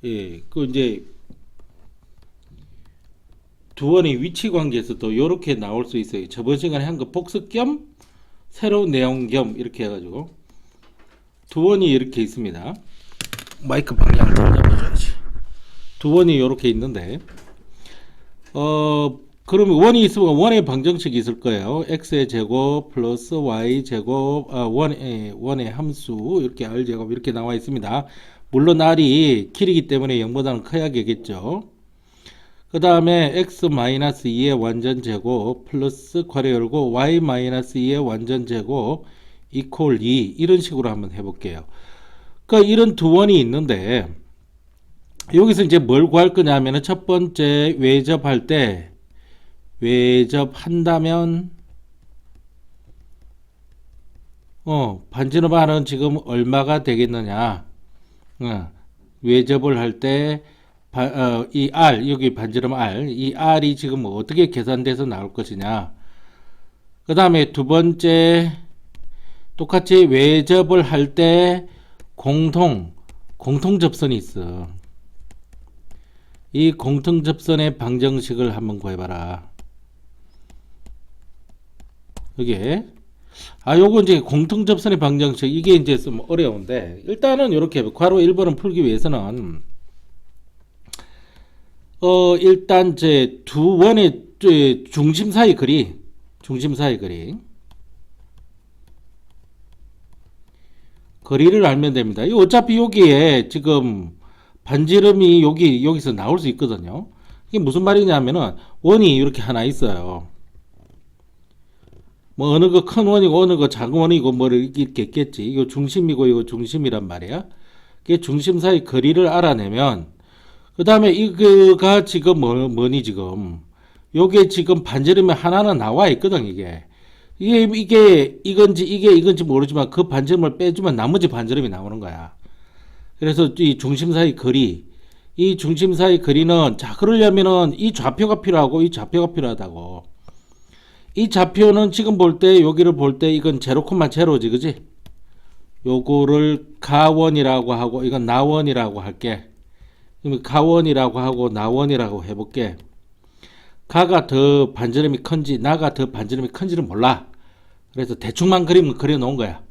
예, 그 이제 두 원의 위치 관계에서도 이렇게 나올 수 있어요. 저번 시간에 한 거 복습 겸 새로운 내용 겸 이렇게 해가지고 두 원이 이렇게 있습니다. 마이크 방향을 좀 잡아줘야지. 두 원이 이렇게 있는데 그러면 원이 있으면 원의 방정식이 있을 거예요. x의 제곱 플러스 y 제곱 원의 함수 이렇게 r 제곱 이렇게 나와 있습니다. 물론 r이 길이기 때문에 0보다는 커야겠죠. 그 다음에 x-2의 완전 제곱 플러스 괄호 열고 y-2의 완전 제곱 이퀄 2 이런 식으로 한번 해볼게요. 그러니까 이런 두 원이 있는데 여기서 이제 뭘 구할 거냐면은 첫 번째 외접할 때 외접한다면 반지름 r은 지금 얼마가 되겠느냐. 외접을 할 때 이 r 여기 반지름 r 이 r이 지금 어떻게 계산돼서 나올 것이냐. 그 다음에 두 번째 똑같이 외접을 할 때 공통 접선이 있어. 이 공통 접선의 방정식을 한번 구해봐라. 이게 요거 이제 공통 접선의 방정식 이게 이제 좀 어려운데 일단은 이렇게 괄호 1번은 풀기 위해서는 일단 제 두 원의 중심 사이 거리 거리를 알면 됩니다. 어차피 여기에 지금 반지름이 여기서 나올 수 있거든요. 이게 무슨 말이냐면은 원이 이렇게 하나 있어요. 뭐 어느 거 큰 원이고 어느 거 작은 원이고 뭐 이렇게 있겠지. 이거 중심이고 이거 중심이란 말이야. 그게 중심 사이 거리를 알아내면 그 다음에 이거가 지금 뭐니 지금 요게 지금 반지름이 하나는 나와 있거든. 이게 이건지 모르지만 그 반지름을 빼주면 나머지 반지름이 나오는 거야. 그래서 이 중심 사이 거리 이 중심 사이 거리는 자 그러려면은 이 좌표가 필요하고 이 좌표가 필요하다고. 이 좌표는 지금 볼 때 여기를 볼 때 이건 0,0지 그지? 요거를 가원이라고 하고 이건 나원이라고 할게. 그러면 가원이라고 하고 나원이라고 해볼게. 가가 더 반지름이 큰지 나가 더 반지름이 큰지는 몰라. 그래서 대충만 그리면 그려 놓은 거야.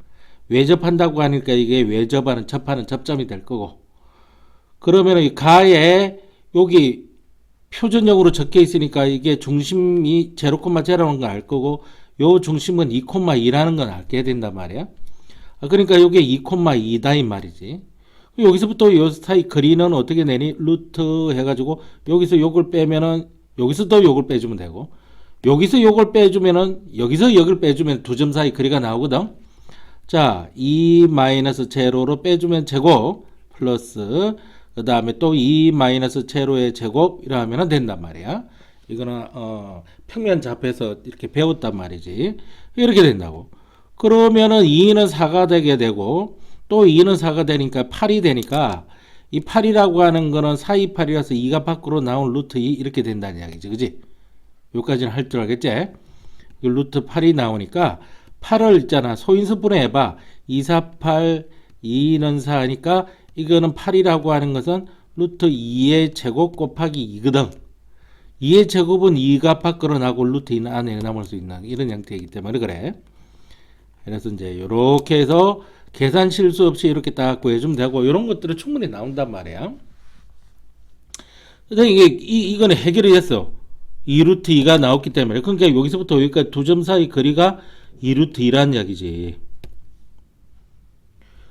외접한다고 하니까 이게 외접하는 접하는 접점이 될 거고. 그러면 이 가에 여기 표준형으로 적혀 있으니까 이게 중심이 0,0라는 걸 알 거고 요 중심은 2,2라는 건 알게 된단 말이야. 그러니까 이게 2,2다 이 말이지. 여기서부터 요 사이 거리는 어떻게 내니? 루트 해가지고 여기서 요걸 빼면은 여기서 또 요걸 빼주면 되고 여기서 요걸 빼주면은 여기서 여기를 빼주면 두 점 사이 거리가 나오거든. 자, 2 마이너스 제로로 빼주면 제곱 플러스 그 다음에 또 2 마이너스 제로의 제곱 이러면 된단 말이야. 이거는 평면 잡에서 이렇게 배웠단 말이지. 이렇게 된다고. 그러면은 2는 4가 되게 되고 또 2는 4가 되니까 8이 되니까 이 8이라고 하는 거는 4, 2, 8이라서 2가 밖으로 나온 루트 2 이렇게 된다는 이야기지. 그지? 여기까지는 할 줄 알겠지? 루트 8이 나오니까 8을 있잖아. 소인수분해 해봐. 2, 4, 8, 2는 4니까 이거는 8이라고 하는 것은 루트 2의 제곱 곱하기 2거든. 2의 제곱은 2가 밖으로 나고 루트 2는 안에 남을 수 있는 이런 형태이기 때문에 그래. 그래서 이제 이렇게 해서 계산 실수 없이 이렇게 딱 구해주면 되고 이런 것들은 충분히 나온단 말이야. 그래서 이거는 해결이 됐어. 2루트 2가 나왔기 때문에. 그러니까 여기서부터 여기까지 두 점 사이 거리가 2루트 2라는 이야기지.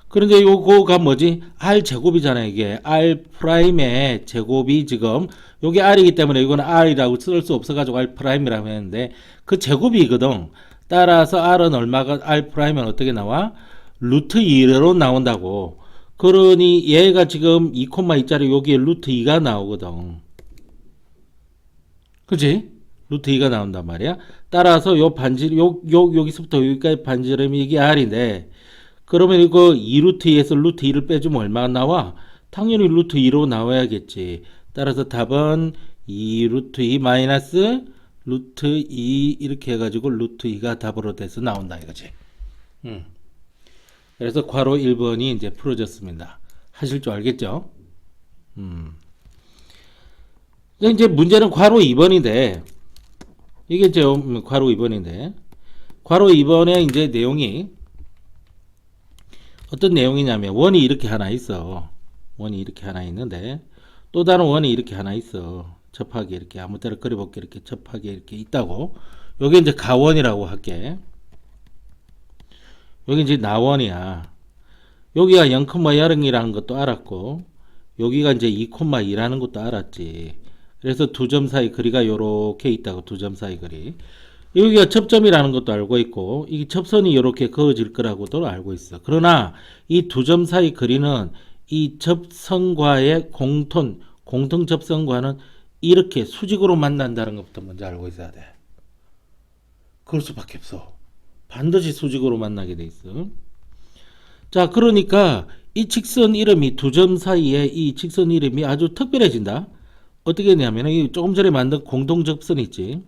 그런데 요거가 뭐지? R 제곱이잖아 이게. R 프라임의 제곱이 지금 요게 R이기 때문에 이거는 R이라고 쓸 수 없어가지고 R 프라임이라고 했는데 그 제곱이거든. 따라서 R은 얼마가 R 프라임은 어떻게 나와? 루트 2로 나온다고. 그러니 얘가 지금 2,2짜리 여기에 루트 2가 나오거든. 그치? 루트 2가 나온단 말이야. 따라서 요 반지름 여기서부터 여기까지 반지름이 이게 R인데 그러면 이거 2루트 2에서 루트 2를 빼주면 얼마가 나와? 당연히 루트 2로 나와야겠지. 따라서 답은 2루트 2 마이너스 루트 2 이렇게 해가지고 루트 2가 답으로 돼서 나온다 이거지. 그래서 괄호 1번이 이제 풀어졌습니다. 하실 줄 알겠죠? 이제 문제는 괄호 2번인데, 이게 이제 괄호 2번인데, 괄호 2번의 이제 내용이 어떤 내용이냐면, 원이 이렇게 하나 있어. 원이 이렇게 하나 있는데, 또 다른 원이 이렇게 하나 있어. 접하게 이렇게 아무 때나 그려볼게. 이렇게 접하게 이렇게 있다고. 요게 이제 가원이라고 할게. 여기 이제 나원이야. 여기가 0,0이라는 것도 알았고, 여기가 이제 2,2라는 것도 알았지. 그래서 두 점 사이 거리가 요렇게 있다고, 두 점 사이 거리. 여기가 접점이라는 것도 알고 있고, 이 접선이 이렇게 그어질 거라고도 알고 있어. 그러나 이 두 점 사이 거리는 이 접선과의 공통 접선과는 이렇게 수직으로 만난다는 것부터 먼저 알고 있어야 돼. 그럴 수밖에 없어. 반드시 수직으로 만나게 돼 있어. 자, 그러니까 이 직선 이름이 두 점 사이에 이 직선 이름이 아주 특별해진다. 어떻게 했냐면 이 조금 전에 만든 공통접선 있지.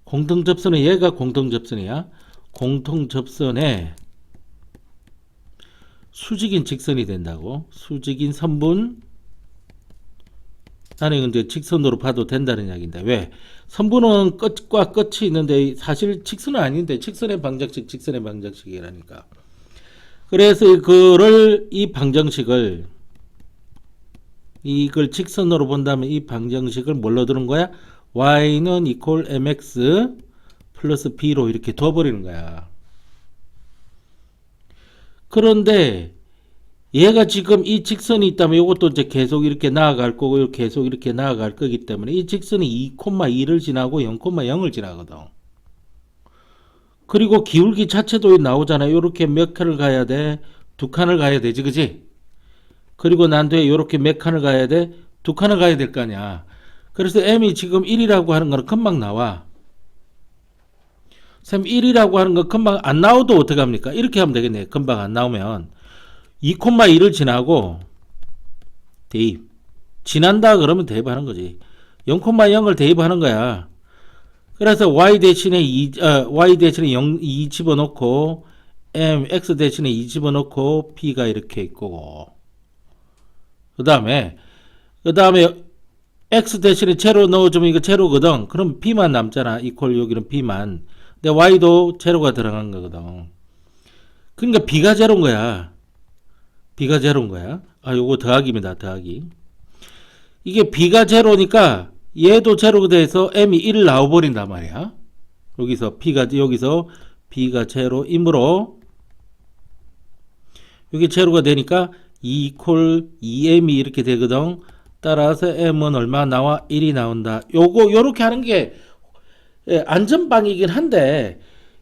공통접선에 얘가 공통접선이야. 공통접선에 수직인 직선이 된다고. 수직인 선분. 나는 근데 직선으로 봐도 된다는 이야기인데 왜? 선분은 끝과 끝이 있는데 사실 직선은 아닌데 직선의 방정식, 직선의 방정식이라니까. 그래서 이 방정식을 이걸 직선으로 본다면 이 방정식을 뭘로 두는 거야? y는 equal mx 플러스 b로 이렇게 둬버리는 거야. 그런데 얘가 지금 이 직선이 있다면 이것도 이제 계속 이렇게 나아갈 거고 계속 이렇게 나아갈 거기 때문에 이 직선이 2,2를 지나고 0,0을 지나거든. 그리고 기울기 자체도 나오잖아요. 이렇게 몇 칸을 가야 돼? 두 칸을 가야 되지, 그지? 그리고 난 뒤에 이렇게 몇 칸을 가야 돼? 두 칸을 가야 될 거 아니야. 그래서 m이 지금 1이라고 하는 거는 금방 나와. 쌤 1이라고 하는 거 금방 안 나와도 어떡합니까? 이렇게 하면 되겠네. 금방 안 나오면 2,1을 지나고 대입. 지난다 그러면 대입하는 거지. 0,0을 대입하는 거야. 그래서 y 대신에 2 집어넣고 x 대신에 2 집어넣고 p가 이렇게 있고 그 다음에 x 대신에 제로 넣어주면 이거 제로거든. 그럼 b만 남잖아. 이퀄 여기는 b만. 근데 y도 제로가 들어간 거거든. 그러니까 b가 제로인 거야. b가 제로인 거야. 아, 요거 더하기입니다. 더하기. 이게 b가 제로니까 얘도 제로가 돼서 m이 1 나와버린단 말이야. 여기서 b가 제로이므로 여기 제로가 되니까 2 이퀄 2m이 이렇게 되거든. 따라서 m은 얼마 나와? 1이 나온다. 요렇게 하는 게 안전방이긴 한데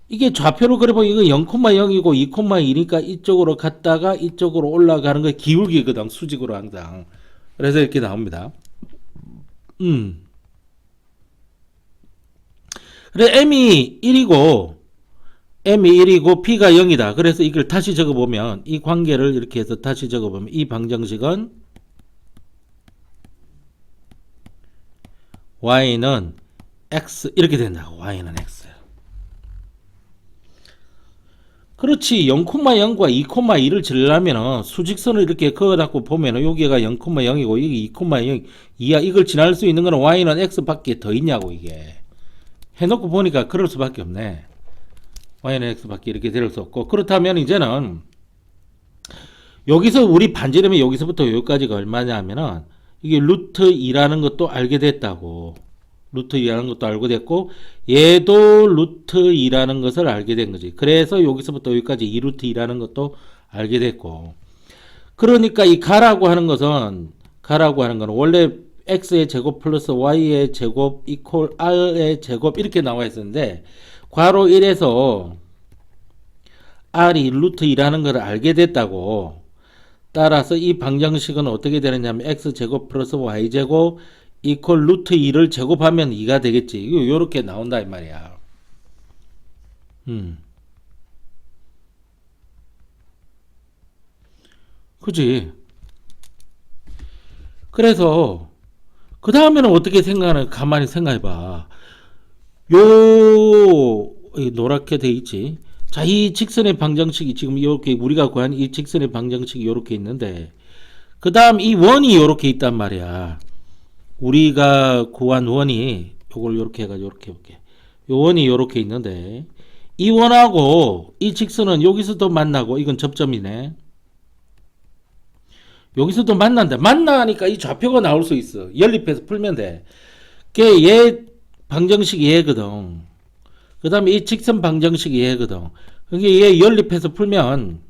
이게 좌표로 그려보면 이거 0,0이고 2,1이니까 이쪽으로 갔다가 이쪽으로 올라가는 거 기울기거든. 수직으로 항상. 그래서 이렇게 나옵니다. 그래 m이 1이고 p가 0이다. 그래서 이걸 다시 적어보면 이 관계를 이렇게 해서 다시 적어보면 이 방정식은 y는 x 이렇게 된다고. y는 x. 그렇지. 0,0과 2,2를 지르려면 수직선을 이렇게 그어갖고 보면 여기가 0,0이고 이게 2,0 이야. 이걸 지날 수 있는 거는 y는 x밖에 더 있냐고. 이게 해놓고 보니까 그럴 수밖에 없네. y는 x밖에 이렇게 될 수 없고. 그렇다면 이제는 여기서 우리 반지름이 여기서부터 여기까지가 얼마냐 하면은 이게 루트 2라는 것도 알게 됐다고. 루트 2라는 것도 알고 됐고 얘도 루트 2라는 것을 알게 된 거지. 그래서 여기서부터 여기까지 2루트 2라는 것도 알게 됐고. 그러니까 이 가라고 하는 것은 원래 x의 제곱 플러스 y의 제곱 이퀄 r의 제곱 이렇게 나와 있었는데 괄호 1에서 r이 루트 2라는 것을 알게 됐다고. 따라서 이 방정식은 어떻게 되느냐면 x제곱 플러스 y제곱 이퀄 루트 2를 제곱하면 2가 되겠지. 이거 요렇게 나온다 이 말이야. 그지? 그래서 그 다음에는 어떻게 생각하는? 가만히 생각해봐. 요 노랗게 돼 있지. 자, 이 직선의 방정식이 지금 이렇게 우리가 구한 이 직선의 방정식이 이렇게 있는데 그 다음 이 원이 이렇게 있단 말이야. 우리가 구한 원이 요걸 이렇게 해가지고 이렇게 해볼게. 요 원이 이렇게 있는데 이 원하고 이 직선은 여기서도 만나고 이건 접점이네. 여기서도 만난다. 만나니까 이 좌표가 나올 수 있어. 연립해서 풀면 돼. 그게 얘 방정식이 얘거든. 그 다음에 이 직선 방정식이 얘거든. 그게 얘 연립해서 풀면은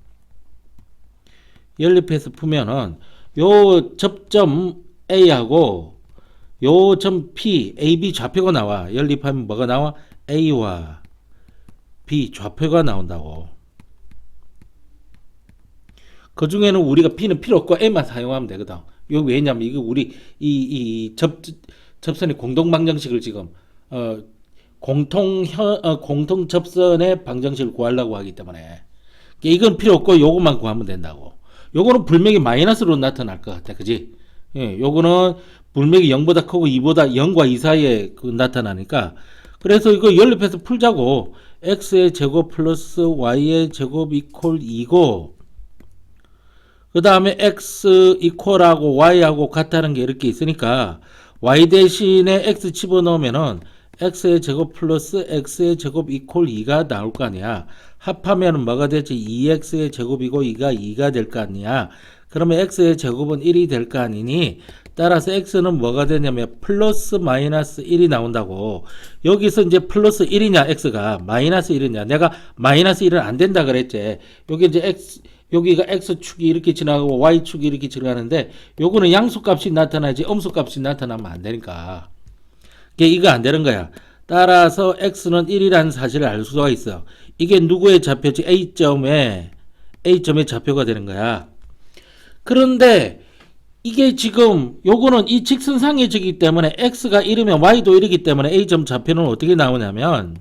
요 접점 A하고 요 점 P, A, B 좌표가 나와. 연립하면 뭐가 나와? A와 B 좌표가 나온다고. 그 중에는 우리가 B는 필요 없고 A만 사용하면 되거든. 요 왜냐면 이거 우리 이 접선의 공동 방정식을 지금 공통 접선의 방정식을 구하려고 하기 때문에 이건 필요 없고 요것만 구하면 된다고. 요거는 불명이 마이너스로 나타날 것 같아, 그지? 예, 요거는 불명이 0보다 크고 2보다 0과 2 사이에 나타나니까 그래서 이거 연립해서 풀자고. x의 제곱 플러스 y의 제곱 이퀄 2고 그 다음에 x 이퀄하고 y하고 같다는 게 이렇게 있으니까 y 대신에 x 집어넣으면은 x의 제곱 플러스 x의 제곱 이퀄 2가 나올 거 아니야. 합하면 뭐가 되지? 2x의 제곱이고 2가 2가 될 거 아니야. 그러면 x의 제곱은 1이 될 거 아니니 따라서 x는 뭐가 되냐면 플러스 마이너스 1이 나온다고. 여기서 이제 플러스 1이냐 x가 마이너스 1이냐. 내가 마이너스 1은 안 된다 그랬지. 여기 이제 여기가 x축이 이렇게 지나가고 y축이 이렇게 지나가는데 요거는 양수값이 나타나지 음수값이 나타나면 안 되니까. 이거 안 되는 거야. 따라서 x는 1이라는 사실을 알 수가 있어. 이게 누구의 좌표지? A점의 좌표가 되는 거야. 그런데 이게 지금 요거는 이 직선상의 지기 때문에 x가 1이면 y도 1이기 때문에 A점 좌표는 어떻게 나오냐면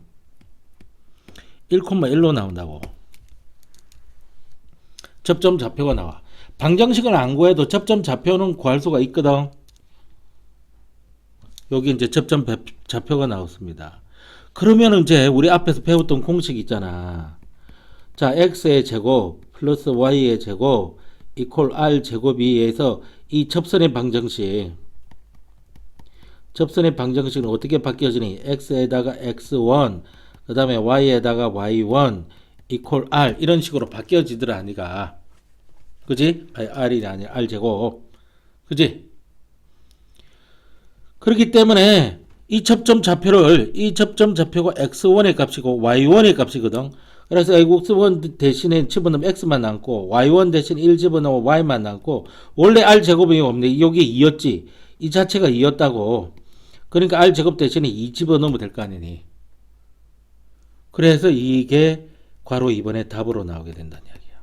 1,1로 나온다고. 접점 좌표가 나와. 방정식을 안 구해도 접점 좌표는 구할 수가 있거든. 여기 이제 접점 좌표가 나왔습니다. 그러면 이제 우리 앞에서 배웠던 공식 있잖아. 자, x의 제곱 플러스 y의 제곱 이퀄 r 제곱에 의해서 이 접선의 방정식은 어떻게 바뀌어지니? x에다가 x1 그 다음에 y에다가 y1 이퀄 r 이런 식으로 바뀌어지더라 아니가. 그지? r이 아니라 r 제곱. 그지? 그렇기 때문에 이 접점 좌표가 x1의 값이고 y1의 값이거든. 그래서 x1 대신에 집어넣으면 x만 남고 y1 대신 1 집어넣으면 y만 남고 원래 r제곱이 없네. 여기 2였지. 이 자체가 2였다고. 그러니까 r제곱 대신에 2 집어넣으면 될 거 아니니. 그래서 이게 괄호 2번의 답으로 나오게 된다는 이야기야.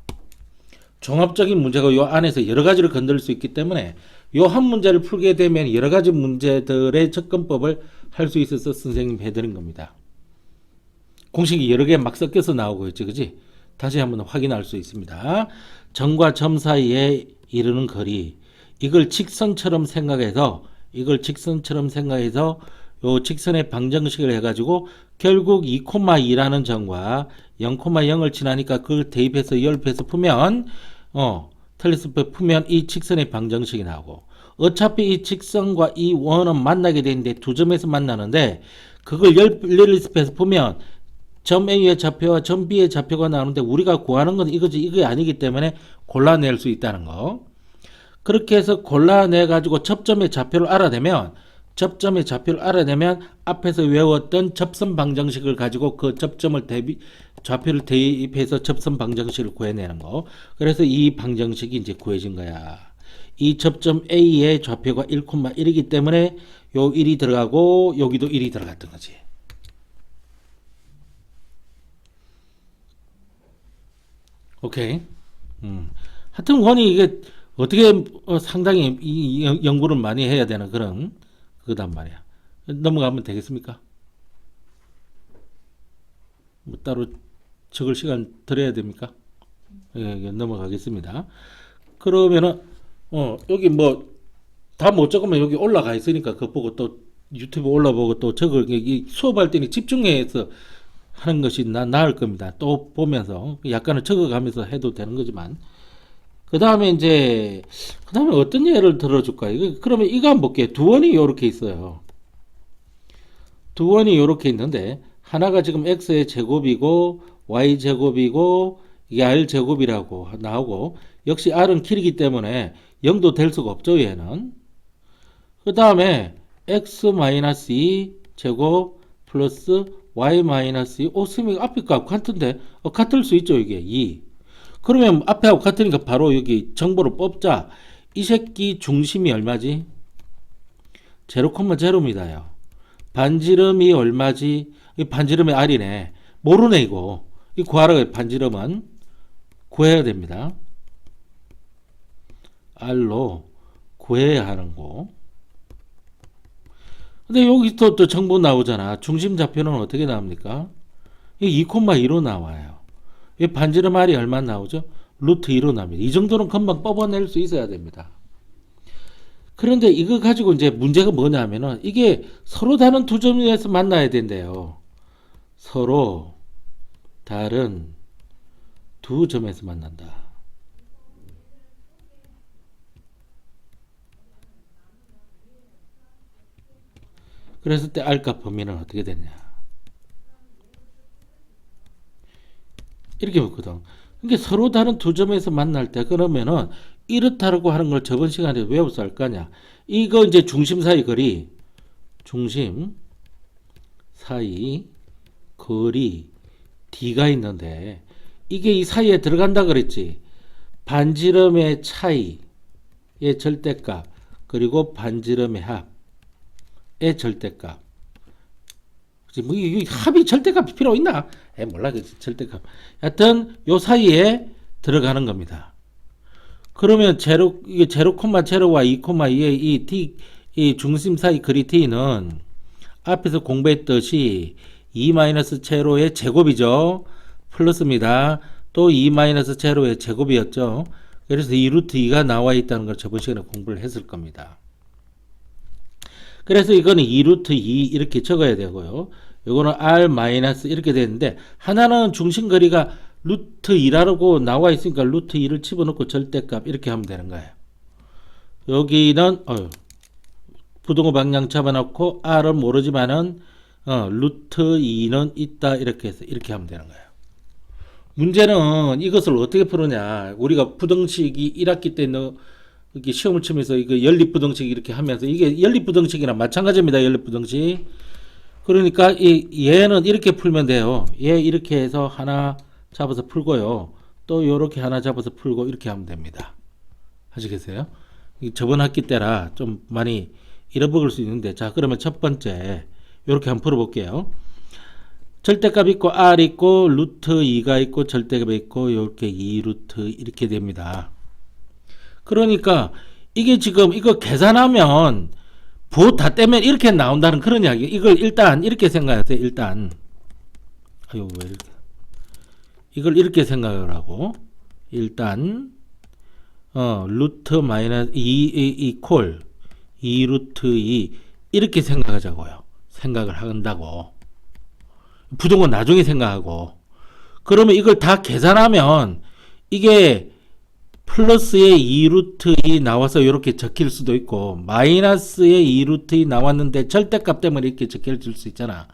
종합적인 문제가 요 안에서 여러 가지를 건드릴 수 있기 때문에 요 한 문제를 풀게 되면 여러 가지 문제들의 접근법을 할 수 있어서 선생님 해드린 겁니다. 공식이 여러 개 막 섞여서 나오고 있지, 그지? 다시 한번 확인할 수 있습니다. 점과 점 사이에 이르는 거리, 이걸 직선처럼 생각해서 요 직선의 방정식을 해가지고 결국 2,2라는 점과 0,0을 지나니까 그걸 대입해서 연립해서 풀면 텔레스코프 풀면 이 직선의 방정식이 나오고 어차피 이 직선과 이 원은 만나게 되는데 두 점에서 만나는데 그걸 연립해서 풀면 점 A의 좌표와 점 B의 좌표가 나오는데 우리가 구하는 건 이거지 이게 아니기 때문에 골라낼 수 있다는 거. 그렇게 해서 골라내 가지고 접점의 좌표를 알아내면 앞에서 외웠던 접선 방정식을 가지고 그 접점을 좌표를 대입해서 접선 방정식을 구해내는 거. 그래서 이 방정식이 이제 구해진 거야. 이 접점 A의 좌표가 1,1이기 때문에 요 1이 들어가고 여기도 1이 들어갔던 거지. 오케이. 하여튼 원이 이게 어떻게 상당히 연구를 많이 해야 되는 그런 그단 말이야. 넘어가면 되겠습니까? 뭐 따로 적을 시간 드려야 됩니까? 예, 넘어가겠습니다. 그러면은 여기 뭐 다 못 적으면 여기 올라가 있으니까 그거 보고 또 유튜브 올라보고 또 적을 수업할 때는 집중해서 하는 것이 나을 겁니다. 또 보면서 약간은 적어가면서 해도 되는 거지만 그 다음에 이제 그 다음에 어떤 예를 들어줄까요? 그러면 이거 한번 볼게요. 두 원이 이렇게 있어요. 두 원이 이렇게 있는데 하나가 지금 x의 제곱이고 y 제곱이고 이게 r 제곱이라고 나오고 역시 r은 길이기 때문에 0도 될 수가 없죠. 얘는. 그 다음에 x-2 제곱 플러스 y-2 선생님 앞에 값 같은데 같을 수 있죠. 이게 2. 그러면 앞에하고 같으니까 바로 여기 정보를 뽑자. 이 새끼 중심이 얼마지? 0,0입니다요. 반지름이 얼마지? 이 반지름의 r이네. 모르네 이거. 이 구하라고 반지름은 구해야 됩니다. r로 구해야 하는 거. 근데 여기 또 정보 나오잖아. 중심 좌표는 어떻게 나옵니까? 이 2,2로 나와요. 이 반지름 r이 얼마 나오죠? 루트 2로 나옵니다. 이 정도는 금방 뽑아낼 수 있어야 됩니다. 그런데 이거 가지고 이제 문제가 뭐냐면은 이게 서로 다른 두 점에서 만나야 된대요. 서로 다른 두 점에서 만난다. 그랬을 때 R값 범위는 어떻게 되냐. 이렇게 묻거든. 그러니까 서로 다른 두 점에서 만날 때 그러면은 이렇다라고 하는 걸 저번 시간에 외워서 할 거냐. 이거 이제 중심 사이 거리, 중심 사이 거리 D가 있는데 이게 이 사이에 들어간다 그랬지. 반지름의 차이의 절대값 그리고 반지름의 합의 절대값. 뭐 이 합이 절대값이 필요 있나? 몰라 그 절대값. 하여튼 요 사이에 들어가는 겁니다. 그러면 이게 0,0와 2,2의 이 t 이 중심 사이 거리 t는 앞에서 공부했듯이 2-제로의 제곱이죠. 플러스입니다. 또 2-제로의 제곱이었죠. 그래서 2루트 2가 나와 있다는 걸 저번 시간에 공부를 했을 겁니다. 그래서 이거는 2루트 2 이렇게 적어야 되고요. 이거는 r 마이너스 이렇게 되는데 하나는 중심 거리가 루트 2라고 나와 있으니까 루트 2를 집어넣고 절대값 이렇게 하면 되는 거예요. 여기는 부동호 방향 잡아놓고 r은 모르지만은 루트 2는 있다 이렇게 해서 이렇게 하면 되는 거예요. 문제는 이것을 어떻게 푸느냐. 우리가 부등식이 1학기 때 이렇게 시험을 치면서 이거 연립부등식 이렇게 하면서 이게 연립부등식이랑 마찬가지입니다. 연립부등식. 그러니까 얘는 이렇게 풀면 돼요. 얘 이렇게 해서 하나 잡아서 풀고요. 또 요렇게 하나 잡아서 풀고 이렇게 하면 됩니다. 하시겠어요? 저번 학기 때라 좀 많이 잃어먹을 수 있는데 자 그러면 첫 번째 요렇게 한번 풀어볼게요. 절대값 있고 r 있고 루트 2가 있고 절대값 있고 요렇게 2루트 이렇게 됩니다. 그러니까 이게 지금 이거 계산하면 부호 다 떼면 이렇게 나온다는 그런 이야기. 이걸 일단 이렇게 생각하세요. 일단 왜 이렇게 이걸 이렇게 생각을 하고 일단 루트 마이너스 2 콜 2루트 2 이렇게 생각하자고요. 생각을 한다고. 부동은 나중에 생각하고. 그러면 이걸 다 계산하면 이게 플러스의 2루트 2 나와서 이렇게 적힐 수도 있고 마이너스의 2루트 2 나왔는데 절대값 때문에 이렇게 적혀질 수 있잖아.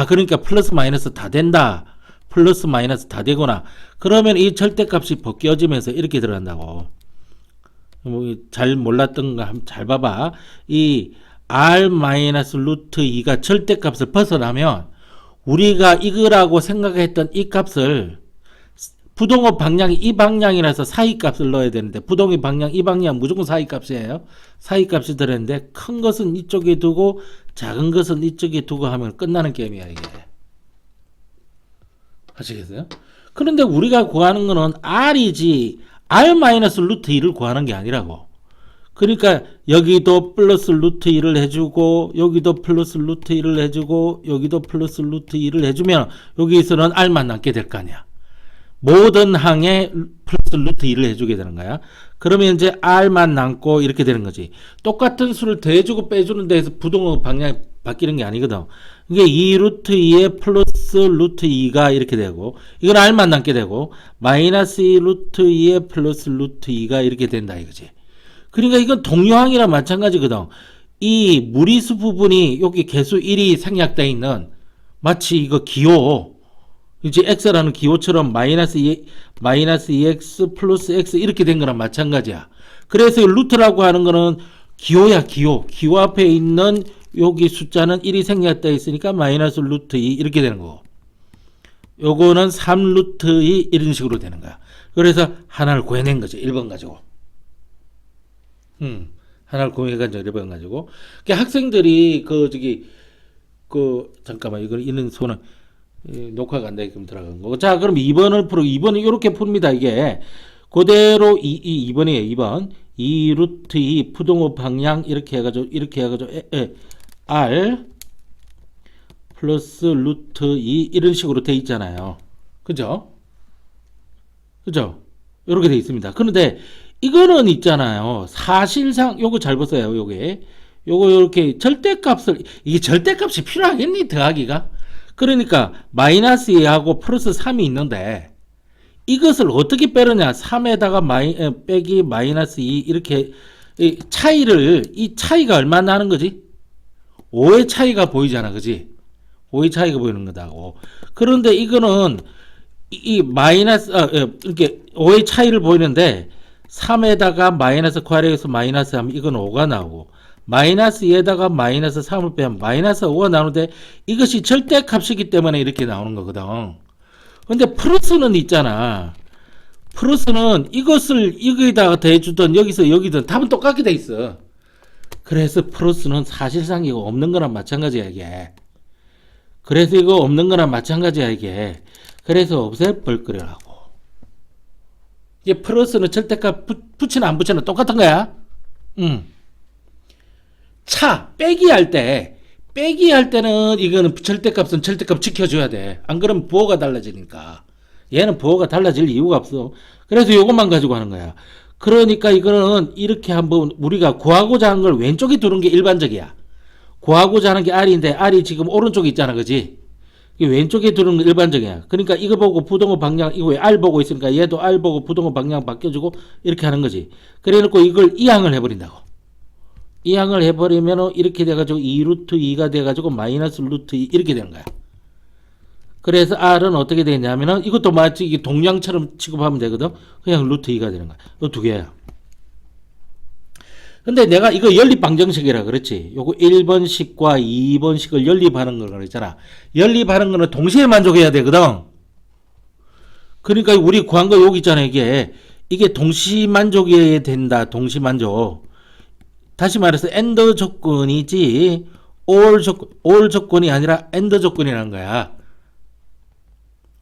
그러니까 플러스 마이너스 다 된다. 플러스 마이너스 다 되거나 그러면 이 절대값이 벗겨지면서 이렇게 들어간다고. 잘 몰랐던 거 한번 잘 봐봐. 이 r 마이너스 루트 2가 절대값을 벗어나면 우리가 이거라고 생각했던 이 값을 부동호 방향이 이 방향이라서 사이값을 넣어야 되는데 부동의 방향 이 방향 무조건 사이값이에요. 사이값이 들었는데 큰 것은 이쪽에 두고 작은 것은 이쪽에 두고 하면 끝나는 게임이야 이게. 아시겠어요? 그런데 우리가 구하는 거는 r이지 r 마이너스 루트 2를 구하는 게 아니라고. 그러니까 여기도 플러스 루트 2를 해주고 여기도 플러스 루트 2를 해주고 여기도 플러스 루트 2를 해주면 여기서는 r만 남게 될 거 아니야. 모든 항에 플러스 루트 2를 해주게 되는 거야. 그러면 이제 r만 남고 이렇게 되는 거지. 똑같은 수를 더해주고 빼주는 데에서 부동호 방향이 바뀌는 게 아니거든. 이게 2루트 2에 플러스 플러스 루트 2가 이렇게 되고, 이건 r만 남게 되고, 마이너스 2 루트 2에 플러스 루트 2가 이렇게 된다 이거지. 그러니까 이건 동요항이랑 마찬가지거든. 이 무리수 부분이 여기 개수 1이 생략되어 있는, 마치 이거 기호, 이제 x라는 기호처럼 마이너스 2x 플러스 x 이렇게 된 거랑 마찬가지야. 그래서 루트라고 하는 거는 기호야, 기호. 기호 앞에 있는 여기 숫자는 1이 생략되어 있으니까 마이너스 루트 2 이렇게 되는 거고, 요거는 3 루트 2 이런 식으로 되는 거야. 그래서 하나를 구해낸 거지. 1번 가지고. 하나를 구해가지고 1번 가지고. 그러니까 학생들이 잠깐만, 이런 손은 녹화가 안 되게끔 들어간 거고. 자, 그럼 2번을 2번은 이렇게 풉니다. 이게 그대로 2번이에요. 2번 2 루트 2 부동호 방향 이렇게 해가지고 r 플러스 루트 2 이런 식으로 돼 있잖아요. 그죠? 그죠? 이렇게 돼 있습니다. 그런데 이거는 있잖아요. 사실상 요거 잘 보세요. 요거 이렇게 절대값을, 이게 절대값이 필요하겠니? 더하기가? 그러니까 마이너스 2하고 플러스 3이 있는데 이것을 어떻게 빼느냐? 3에다가 빼기 마이너스 2 이렇게 이 차이가 얼마나 나는 거지? 5의 차이가 보이잖아. 그지? 5의 차이가 보이는 거다고. 그런데 이거는 이렇게 5의 차이를 보이는데 3에다가 마이너스 괄호해서 마이너스 하면 이건 5가 나오고, 마이너스 2에다가 마이너스 3을 빼면 마이너스 5가 나오는데 이것이 절대값이기 때문에 이렇게 나오는 거거든. 근데 플러스는 있잖아. 플러스는 이것을 여기다가 대주든 여기든 답은 똑같게 돼 있어. 그래서 플러스는 사실상 이거 없는 거랑 마찬가지야 이게. 그래서 이거 없는 거랑 마찬가지야 이게. 그래서 없애버리라고. 이게 플러스는 절대값 붙이나 안 붙이나 똑같은 거야. 빼기 할 때는 이거는 절대값은 절대값 지켜줘야 돼. 안 그러면 부호가 달라지니까. 얘는 부호가 달라질 이유가 없어. 그래서 이것만 가지고 하는 거야. 그러니까 이거는 이렇게 한번 우리가 구하고자 하는 걸 왼쪽에 두는 게 일반적이야. 구하고자 하는 게 R인데 R이 지금 오른쪽에 있잖아. 그지? 왼쪽에 두는 게 일반적이야. 그러니까 이거 보고 부동호 방향, 이거 왜 R 보고 있으니까 얘도 R 보고 부동호 방향 바뀌어주고 이렇게 하는 거지. 그래 놓고 이걸 이항을 해버린다고. 이항을 해버리면 이렇게 돼가지고 2 루트 2가 돼가지고 마이너스 루트 2 이렇게 되는 거야. 그래서 R은 어떻게 되냐면은 이것도 마치 이게 동량처럼 취급하면 되거든. 그냥 루트 2가 되는 거야. 이 두 개야. 근데 내가 이거 연립방정식이라 그랬지. 요거 1번식과 2번식을 연립하는 걸 그랬잖아. 연립하는 거는 동시에 만족해야 되거든. 그러니까 우리 구한 거 여기 있잖아. 이게 동시 만족해야 된다. 동시 만족. 다시 말해서 엔더 조건이지 올 조건이 아니라 엔더 조건이라는 거야.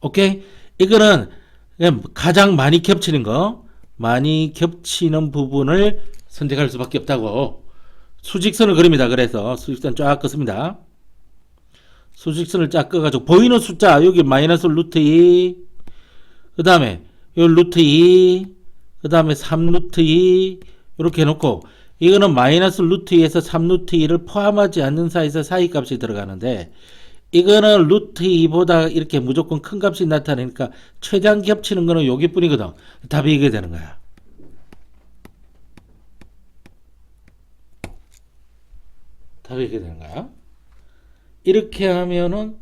오케이? 이거는 가장 많이 겹치는 거, 많이 겹치는 부분을 선택할 수밖에 없다고. 수직선을 그립니다. 그래서 수직선 쫙 긋습니다. 수직선을 쫙 그어가지고 보이는 숫자 여기 마이너스 루트 2, 그 다음에 요 루트 2, 그 다음에 3 루트 2 이렇게 해놓고, 이거는 마이너스 루트 2에서 3 루트 2를 포함하지 않는 사이에서 사이값이 들어가는데, 이거는 루트 2보다 이렇게 무조건 큰 값이 나타나니까 최대한 겹치는 거는 여기뿐이거든. 답이 이게 되는 거야. 답이 이게 되는 거야. 이렇게 하면은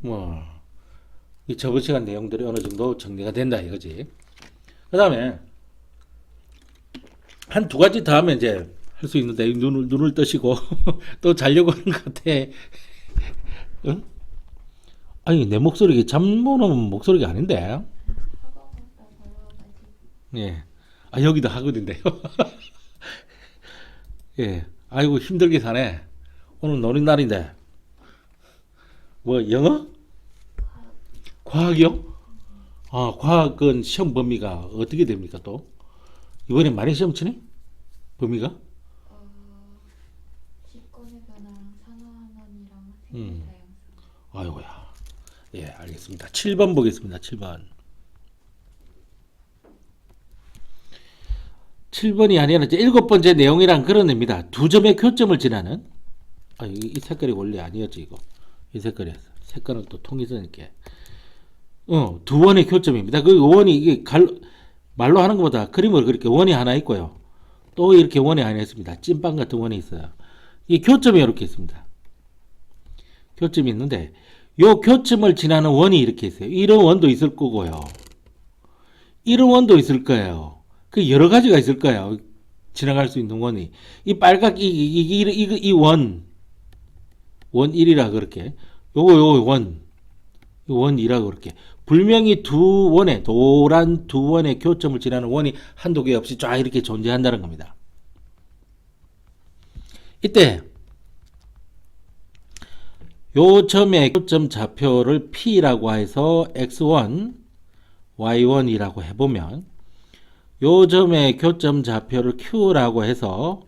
이 저번 시간 내용들이 어느 정도 정리가 된다 이거지. 그 다음에 한 두 가지 더 하면 이제 할 수 있는데 눈을 뜨시고 또 자려고 하는 것 같아. 응? 아니 내 목소리가 잠 오는 목소리가 아닌데. 예. 아 여기도 하거든요. 예. 아이고 힘들게 사네. 오늘 노는 날인데. 뭐 영어? 과학이요? 아 과학은 시험 범위가 어떻게 됩니까 또? 이번에 많이 시험 치네? 범위가? 직권의 변화랑 산화원이랑 생물 다양성. 아이고야. 예, 알겠습니다. 7번 보겠습니다. 7번. 7번이 아니라 이제 7번째 내용이랑 그런 의미다. 두 점의 교점을 지나는. 이 색깔이 원래 아니었지 이거. 이 색깔이었어. 색깔은 또 통일선이니까. 두 원의 교점입니다. 그 원이 이게 말로 하는 것보다 그림을 그렇게 원이 하나 있고요. 또 이렇게 원이 하나 있습니다. 찐빵 같은 원이 있어요. 이 교점이 이렇게 있습니다. 교점이 있는데 요 교점을 지나는 원이 이렇게 있어요. 이런 원도 있을 거고요. 이런 원도 있을 거예요. 그 여러 가지가 있을 거예요. 지나갈 수 있는 원이. 이 빨갛 이 원 1이라 그렇게 요거 원 2라 그렇게 분명히 두 원의 노란 두 원의 교점을 지나는 원이 한두 개 없이 쫙 이렇게 존재한다는 겁니다. 이때 요 점의 교점 좌표를 P라고 해서 X1, Y1이라고 해보면 요 점의 교점 좌표를 Q라고 해서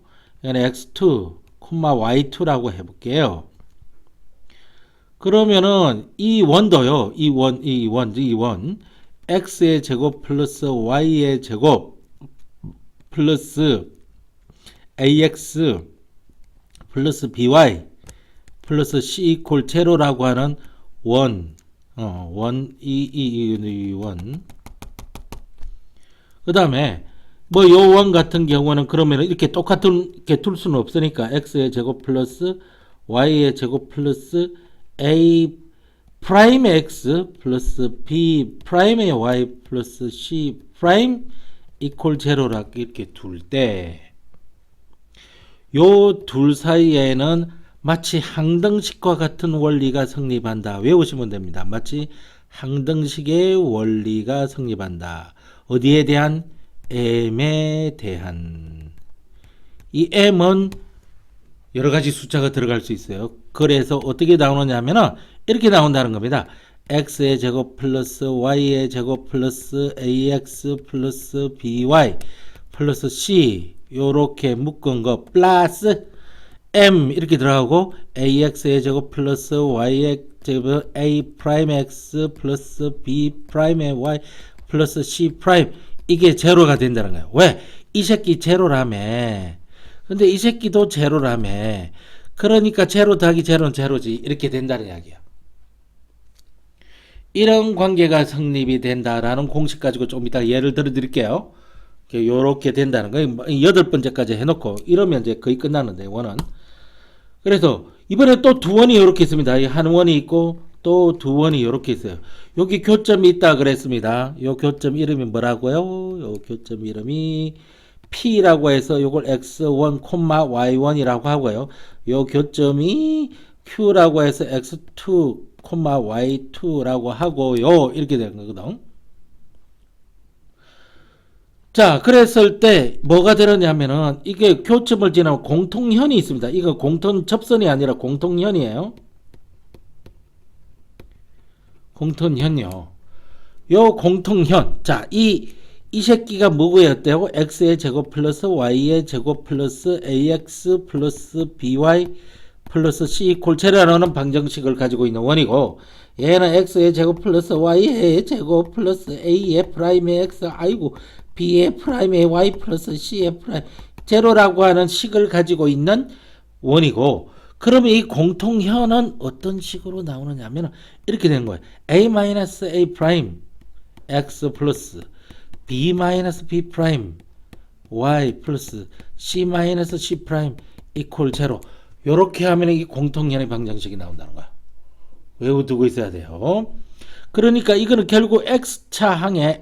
X2, Y2라고 해볼게요. 그러면은 이 원도요. 이 원 x의 제곱 플러스 y의 제곱 플러스 ax 플러스 by 플러스 c 이퀄 제로라고 하는 원 그 다음에 뭐 요 원 같은 경우는 그러면 이렇게 똑같게 둘 수는 없으니까 x의 제곱 플러스 y의 제곱 플러스 a 프라임의 x 플러스 b 프라임의 y 플러스 c 프라임 이퀄 제로라 이렇게 둘 때 요 둘 사이에는 마치 항등식과 같은 원리가 성립한다. 외우시면 됩니다. 마치 항등식의 원리가 성립한다. 어디에 대한? m에 대한. 이 m은 여러 가지 숫자가 들어갈 수 있어요. 그래서 어떻게 나오느냐 하면은 이렇게 나온다는 겁니다. x의 제곱 플러스 y의 제곱 플러스 ax 플러스 by 플러스 c 요렇게 묶은 거 플러스 m 이렇게 들어가고 ax의 제곱 플러스 y의 제곱 a 프라임 x 플러스 b 프라임의 y 플러스 c 프라임 이게 제로가 된다는 거예요. 왜? 이 새끼 제로라며. 근데 이 새끼도 제로라며. 그러니까 제로 더하기 제로는 제로지. 이렇게 된다는 이야기야. 이런 관계가 성립이 된다라는 공식 가지고 좀 이따 예를 들어 드릴게요. 요렇게 된다는 거예요. 8번째까지 해놓고 이러면 이제 거의 끝나는데 원은. 그래서 이번에 또 두 원이 이렇게 있습니다. 한 원이 있고 또 두 원이 이렇게 있어요. 여기 교점이 있다 그랬습니다. 요 교점 이름이 뭐라고요? 요 교점 이름이 P라고 해서 요걸 X1, Y1이라고 하고요. 요 교점이 Q라고 해서 X2, Y2라고 하고요. 이렇게 되는 거거든. 자, 그랬을 때 뭐가 되느냐면은 이게 교점을 지나면 공통현이 있습니다. 이거 공통 접선이 아니라 공통현이에요. 공통현요. 요 공통현. 자, 이 새끼가 뭐였대요? x의 제곱 플러스 y의 제곱 플러스 ax 플러스 by 플러스 c 이퀄 제로라는 방정식을 가지고 있는 원이고 얘는 x의 제곱 플러스 y의 제곱 플러스 a의 프라임의 x 아이고 b의 프라임의 y 플러스 c의 프라임 제로라고 하는 식을 가지고 있는 원이고 그러면 이 공통현은 어떤 식으로 나오느냐 하면 이렇게 되는 거예요. a-a 프라임 x 플러스 b-b 프라임 y 플러스 c-c 프라임 이퀄 제로 요렇게 하면 이 공통현의 방정식이 나온다는 거야. 외워두고 있어야 돼요. 그러니까 이거는 결국 x차항의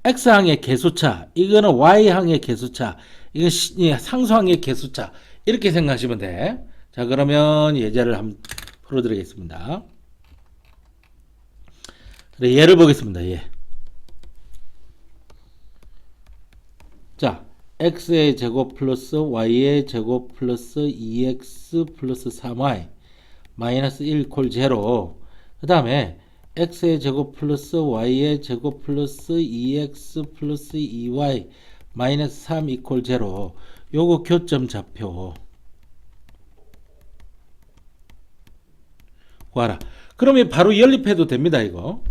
x항의 개수차 이거는 y항의 개수차 이건 상수항의 개수차 이렇게 생각하시면 돼. 자 그러면 예제를 한번 풀어드리겠습니다. 그래, 예를 보겠습니다. 예. 자 x의 제곱 플러스 y의 제곱 플러스 2x 플러스 3y 마이너스 1 콜 제로 그 다음에 x의 제곱 플러스 y의 제곱 플러스 2x 플러스 2y 마이너스 3 이퀄 제로 요거 교점 좌표 구하라. 그러면 바로 연립해도 됩니다. 이거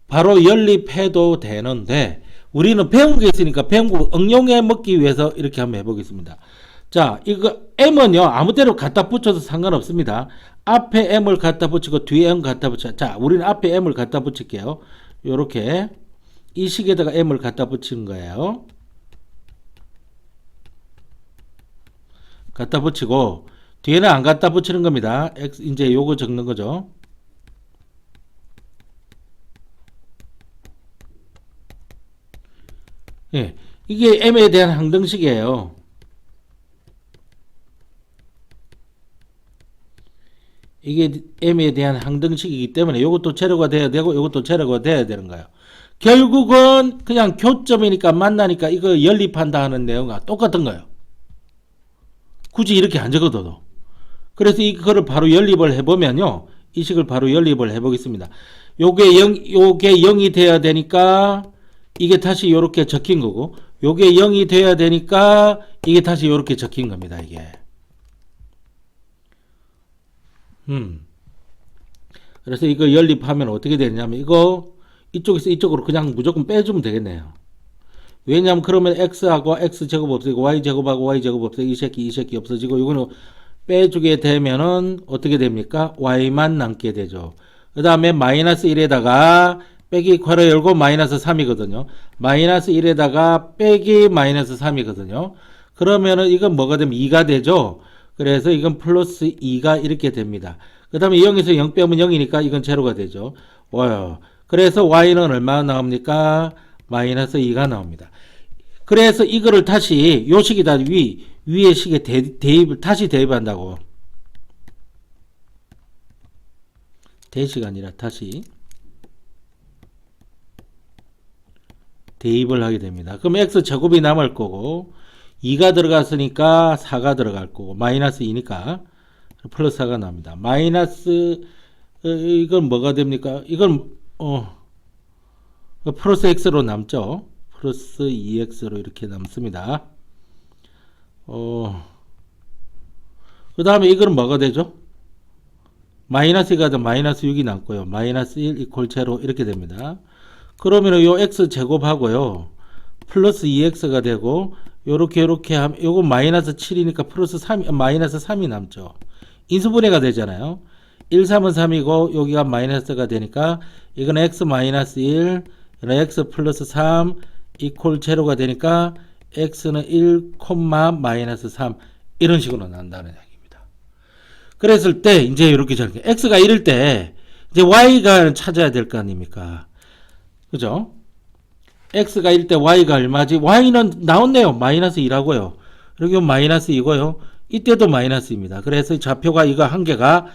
바로 연립해도 되는데 우리는 배운 게 있으니까 배운 거 응용해 먹기 위해서 이렇게 한번 해보겠습니다. 자 이거 m은요 아무 데로 갖다 붙여도 상관없습니다. 앞에 m을 갖다 붙이고 뒤에 m 갖다 붙여. 자, 우리는 앞에 m을 갖다 붙일게요. 요렇게 이 식에다가 m을 갖다 붙이는 거예요. 갖다 붙이고 뒤에는 안 갖다 붙이는 겁니다. x 이제 요거 적는 거죠. 예. 이게 m에 대한 항등식이에요. 이게 m에 대한 항등식이기 때문에 이것도 제로가 돼야 되고 이것도 제로가 돼야 되는 거예요. 결국은 그냥 교점이니까 만나니까 이거 연립한다 하는 내용과 똑같은 거예요. 굳이 이렇게 안 적어도. 그래서 이거를 바로 연립을 해보면요. 이 식을 바로 연립을 해보겠습니다. 요게 0이 돼야 되니까 이게 다시 이렇게 적힌 거고 요게 0이 돼야 되니까 이게 다시 이렇게 적힌 겁니다. 이게. 그래서 이거 연립하면 어떻게 되냐면 이거 이쪽에서 이쪽으로 그냥 무조건 빼주면 되겠네요. 왜냐하면 그러면 x하고 x제곱 없어지고 y제곱하고 y제곱 없어지고 이 새끼 없어지고 이거는 빼주게 되면은 어떻게 됩니까? y만 남게 되죠. 그 다음에 마이너스 1에다가 빼기 괄호 열고 마이너스 3이거든요. 마이너스 1에다가 빼기 마이너스 3이거든요. 그러면은 이건 뭐가 되면 2가 되죠. 그래서 이건 플러스 2가 이렇게 됩니다. 그 다음에 0에서 0 빼면 0이니까 이건 제로가 되죠. 와요. 그래서 y는 얼마나 나옵니까? 마이너스 2가 나옵니다. 그래서 이거를 다시 요 식이다 위의 식에 다시 대입한다고. 대시가 아니라 다시 대입을 하게 됩니다. 그럼 x 제곱이 남을 거고 2가 들어갔으니까 4가 들어갈 거고 마이너스 2니까 플러스 4가 나옵니다. 마이너스 이건 뭐가 됩니까? 이건 플러스 x로 남죠. 플러스 2x로 이렇게 남습니다. 그 다음에 이거는 뭐가 되죠? 마이너스 2가 마이너스 6이 남고요. 마이너스 1 이퀄 제로 이렇게 됩니다. 그러면 요 x 제곱하고요. 플러스 2x가 되고 요렇게 하면 요거 마이너스 7이니까 플러스 3 마이너스 3이 남죠. 인수분해가 되잖아요. 1, 3은 3이고 여기가 마이너스가 되니까 이건 x 마이너스 1 x 플러스 3 이퀄 제로가 되니까 x는 1, 마이너스 3 이런 식으로 난다는 얘기입니다. 그랬을 때 이제 이렇게 적게 x가 1일 때 이제 y가 찾아야 될 거 아닙니까? 그죠? x가 1일 때 y가 얼마지? y는 나왔네요. 마이너스 2라고요. 여기 마이너스 2고요. 이때도 마이너스입니다. 그래서 좌표가 이거 한 개가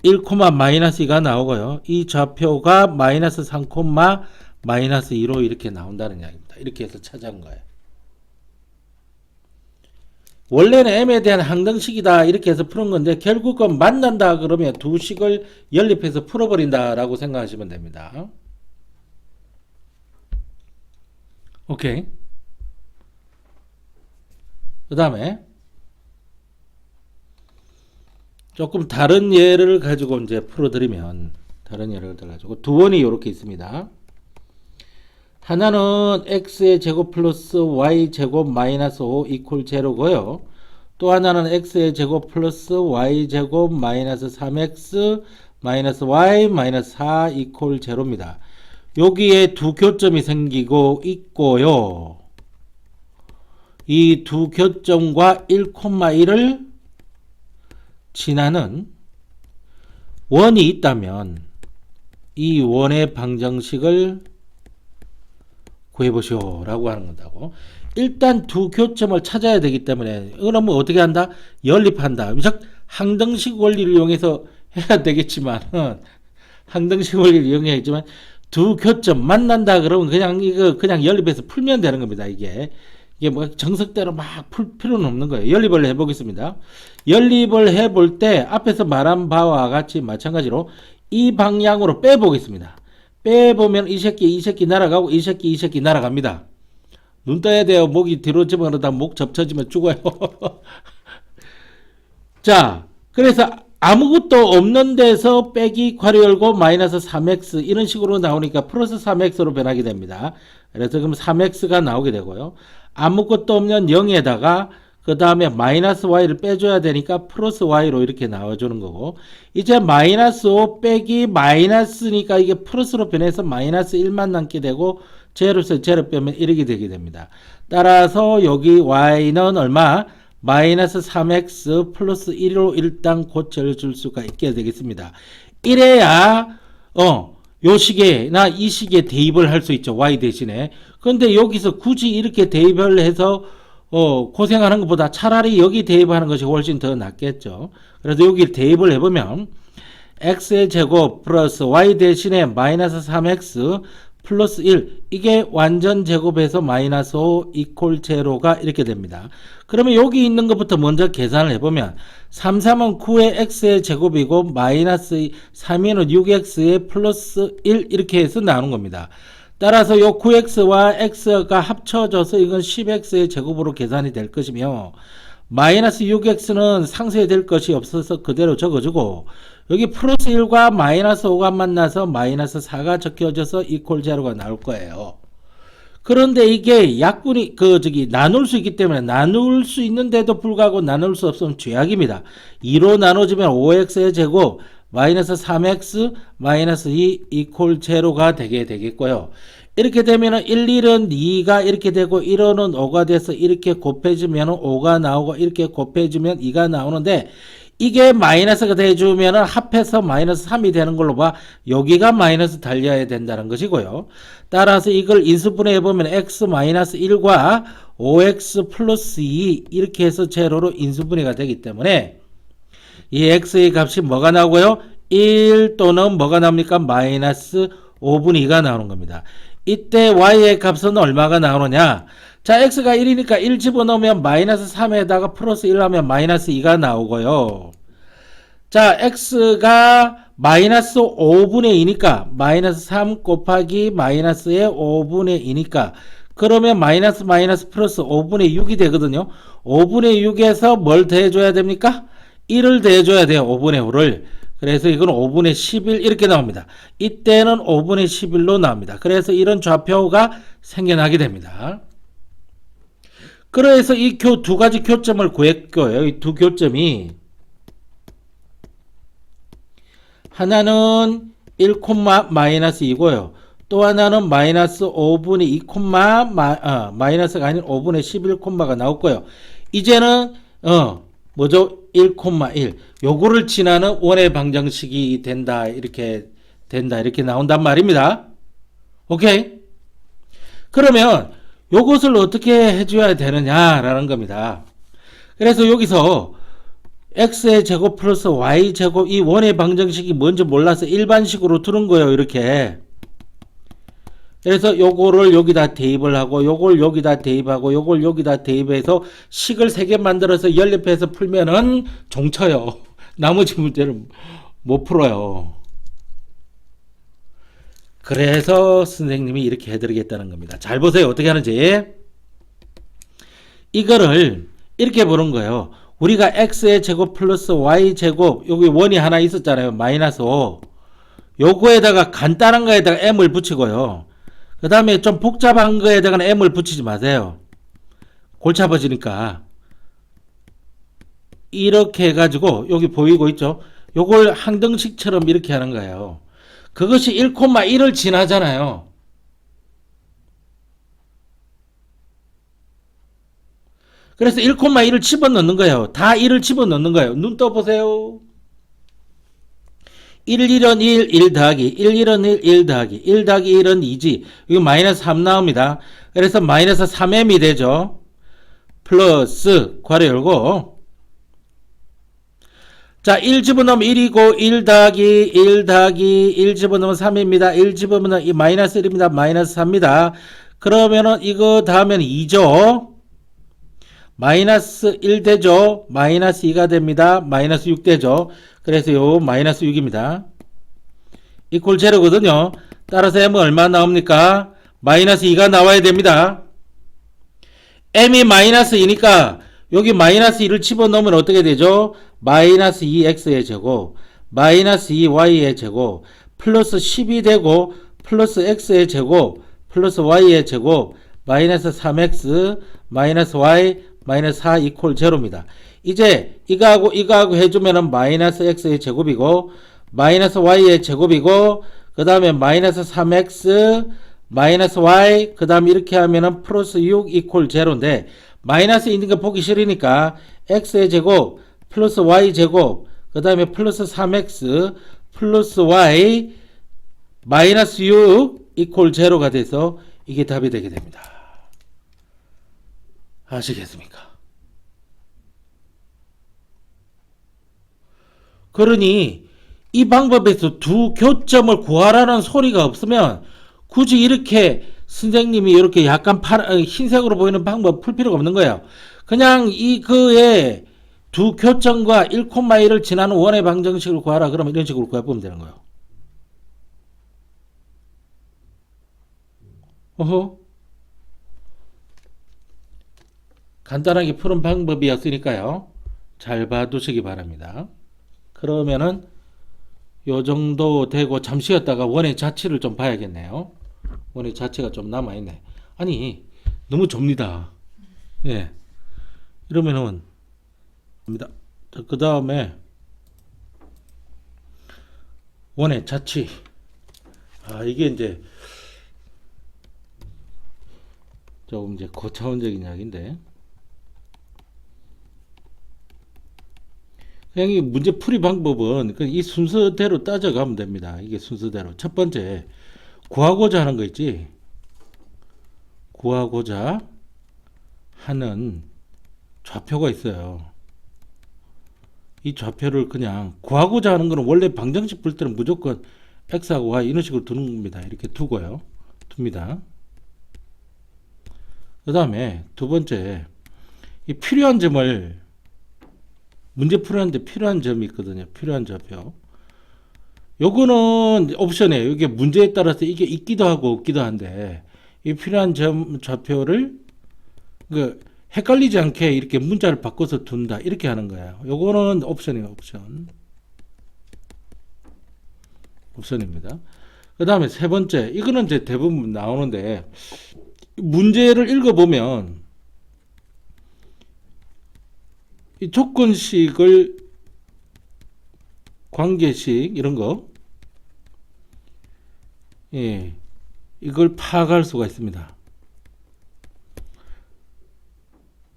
1, 마이너스 2가 나오고요. 이 좌표가 마이너스 3, 마이너스 2로 이렇게 나온다는 이야기입니다. 이렇게 해서 찾아온 거예요. 원래는 m에 대한 항등식이다 이렇게 해서 푸는 건데 결국은 만난다 그러면 두 식을 연립해서 풀어버린다 라고 생각하시면 됩니다. 오케이. 그 다음에 조금 다른 예를 가지고 이제 풀어드리면 다른 예를 가지고 두 원이 이렇게 있습니다. 하나는 x의 제곱 플러스 y 제곱 마이너스 5 이퀄 제로고요. 또 하나는 x의 제곱 플러스 y 제곱 마이너스 3x 마이너스 y 마이너스 4 이퀄 제로입니다. 여기에 두 교점이 생기고 있고요. 이 두 교점과 1,1을 지나는 원이 있다면 이 원의 방정식을 구해보시오 라고 하는 거다고. 일단 두 교점을 찾아야 되기 때문에 그러면 어떻게 한다? 연립한다. 비록 항등식 원리를 이용해서 해야 되겠지만 항등식 원리를 이용해야겠지만 두 교점 만난다 그러면 그냥 이거 그냥 연립해서 풀면 되는 겁니다. 이게 뭐 정석대로 막 풀 필요는 없는 거예요. 연립을 해보겠습니다. 연립을 해볼 때 앞에서 말한 바와 같이 마찬가지로 이 방향으로 빼보겠습니다. 빼보면 이 새끼 날아가고 이 새끼 날아갑니다. 눈 떠야 돼요. 목이 뒤로 집어넣다 목 접쳐지면 죽어요. 자, 그래서 아무것도 없는 데서 빼기 괄호 열고 마이너스 3x 이런 식으로 나오니까 플러스 3x로 변하게 됩니다. 그래서 그럼 3x가 나오게 되고요. 아무것도 없는 0에다가 그 다음에 마이너스 y를 빼줘야 되니까 플러스 y로 이렇게 나와주는 거고, 이제 마이너스 5 빼기 마이너스니까 이게 플러스로 변해서 마이너스 1만 남게 되고, 제로에서 제로 빼면 이렇게 되게 됩니다. 따라서 여기 y는 얼마? 마이너스 3x 플러스 1로 일단 고쳐줄 수가 있게 되겠습니다. 이래야 요 시계나 이 시계에 대입을 할 수 있죠. y 대신에. 근데 여기서 굳이 이렇게 대입을 해서 고생하는 것보다 차라리 여기 대입하는 것이 훨씬 더 낫겠죠. 그래서 여기 대입을 해보면 x의 제곱 플러스 y 대신에 마이너스 3x 플러스 1 이게 완전 제곱해서 마이너스 5 이퀄 제로가 이렇게 됩니다. 그러면 여기 있는 것부터 먼저 계산을 해보면 3, 3은 9의 x의 제곱이고 마이너스 3이는 6x의 플러스 1 이렇게 해서 나오는 겁니다. 따라서 요 9x와 x가 합쳐져서 이건 10x의 제곱으로 계산이 될 것이며 마이너스 6x는 상쇄될 것이 없어서 그대로 적어주고 여기 플러스 1과 마이너스 5가 만나서 마이너스 4가 적혀져서 이퀄 제로가 나올 거예요. 그런데 이게 약분이 나눌 수 있기 때문에 나눌 수 있는데도 불구하고 나눌 수 없으면 죄악입니다. 2로 나눠지면 5x의 제곱 마이너스 3x 마이너스 2 이퀄 제로가 되게 되겠고요. 이렇게 되면은 1, 1은 2가 이렇게 되고 1은 5가 돼서 이렇게 곱해지면 5가 나오고 이렇게 곱해지면 2가 나오는데 이게 마이너스가 돼주면 합해서 마이너스 3이 되는 걸로 봐. 여기가 마이너스 달려야 된다는 것이고요. 따라서 이걸 인수분해 해보면 x 마이너스 1과 5x 플러스 2 이렇게 해서 제로로 인수분해가 되기 때문에 이 x의 값이 뭐가 나오고요? 1 또는 뭐가 나옵니까? 마이너스 5분의 2가 나오는 겁니다. 이때 y의 값은 얼마가 나오느냐? 자, x가 1이니까 1 집어넣으면 마이너스 3에다가 플러스 1 하면 마이너스 2가 나오고요. 자, x가 마이너스 5분의 2니까 마이너스 3 곱하기 마이너스의 5분의 2니까 그러면 마이너스 마이너스 플러스 5분의 6이 되거든요. 5분의 6에서 뭘 더해줘야 됩니까? 1을 더해줘야 돼요. 5분의 5를. 그래서 이건 5분의 11 이렇게 나옵니다. 이때는 5분의 11로 나옵니다. 그래서 이런 좌표가 생겨나게 됩니다. 그래서 이 두 가지 교점을 구했고요. 이 두 교점이 하나는 1, 마이너스 2고요. 또 하나는 마이너스 5분의 2, 마이너스가 아닌 5분의 11, 가 나왔고요. 이제는 뭐죠? 1, 1. 요거를 지나는 원의 방정식이 된다. 이렇게 나온단 말입니다. 오케이? 그러면 요것을 어떻게 해줘야 되느냐라는 겁니다. 그래서 여기서 x의 제곱 플러스 y 제곱 이 원의 방정식이 뭔지 몰라서 일반식으로 두는 거예요. 이렇게. 그래서 요거를 여기다 대입을 하고 요걸 여기다 대입하고 요걸 여기다 대입해서 식을 3개 만들어서 연립해서 풀면은 종쳐요. 나머지 문제를 못 풀어요. 그래서 선생님이 이렇게 해드리겠다는 겁니다. 잘 보세요. 어떻게 하는지. 이거를 이렇게 보는 거예요. 우리가 x의 제곱 플러스 y 제곱 여기 원이 하나 있었잖아요. 마이너스 5. 요거에다가 간단한 거에다가 m을 붙이고요. 그 다음에 좀 복잡한 거에다가는 m을 붙이지 마세요. 골치 아파지니까. 이렇게 해가지고 여기 보이고 있죠. 요걸 항등식처럼 이렇게 하는 거예요. 그것이 1,1을 지나잖아요. 그래서 1,1을 집어넣는 거예요. 다 1을 집어넣는 거예요. 눈 떠보세요. 1, 1은 1, 1 더하기 1, 1은 1, 1 더하기 1 더하기 1은 2지. 이거 마이너스 3 나옵니다. 그래서 마이너스 3m이 되죠. 플러스 괄호 열고 자, 1 집어넣으면 1이고 1 더하기 1 더하기 1 집어넣으면 3입니다. 1 집어넣으면 이 마이너스 1입니다. 마이너스 4입니다. 그러면은 이거 다음에는 2죠. 마이너스 1 되죠. 마이너스 2가 됩니다. 마이너스 6 되죠. 그래서 요 마이너스 6입니다. 이퀄 제로거든요. 따라서 m은 얼마 나옵니까? 마이너스 2가 나와야 됩니다. m이 마이너스 2니까 여기 마이너스 2를 집어넣으면 어떻게 되죠? 마이너스 2x의 제곱 마이너스 2y의 제곱 플러스 10이 되고 플러스 x의 제곱 플러스 y의 제곱 마이너스 3x 마이너스 y 마이너스 4 이퀄 제로입니다. 이제 이거하고 해주면은 마이너스 x의 제곱이고 마이너스 y의 제곱이고 그 다음에 마이너스 3x 마이너스 y 그 다음에 이렇게 하면은 플러스 6 이퀄 제로인데 마이너스 있는 거 보기 싫으니까 x의 제곱 플러스 y 제곱 그 다음에 플러스 3x 플러스 y 마이너스 6 이퀄 제로가 돼서 이게 답이 되게 됩니다. 아시겠습니까? 그러니 이 방법에서 두 교점을 구하라는 소리가 없으면 굳이 이렇게 선생님이 이렇게 약간 흰색으로 보이는 방법 풀 필요가 없는 거예요. 그냥 그의 두 교점과 1,1을 지나는 원의 방정식을 구하라. 그러면 이런 식으로 구해보면 되는 거예요. 어허. 간단하게 푸는 방법이었으니까요. 잘 봐두시기 바랍니다. 그러면은 요 정도 되고 잠시 쉬었다가 원의 자치를 좀 봐야겠네요. 원의 자치가 좀 남아있네. 아니 너무 좁니다. 예. 이러면은 그 다음에 원의 자치. 이게 이제 조금 이제 고차원적인 이야기인데 그냥 이 문제 풀이 방법은 이 순서대로 따져가면 됩니다. 이게 순서대로. 첫 번째, 구하고자 하는 거 있지? 구하고자 하는 좌표가 있어요. 이 좌표를 그냥 구하고자 하는 거는 원래 방정식 풀 때는 무조건 x하고 y 이런 식으로 두는 겁니다. 이렇게 두고요. 둡니다. 그 다음에 두 번째, 이 필요한 점을 문제 풀었는데 필요한 점이 있거든요. 필요한 좌표. 요거는 옵션이에요. 이게 문제에 따라서 이게 있기도 하고 없기도 한데 이 필요한 점 좌표를 헷갈리지 않게 이렇게 문자를 바꿔서 둔다. 이렇게 하는 거예요. 요거는 옵션이에요. 옵션입니다. 그 다음에 세 번째. 이거는 이제 대부분 나오는데 문제를 읽어보면 이 조건식을 관계식 이런 거 이걸 파악할 수가 있습니다.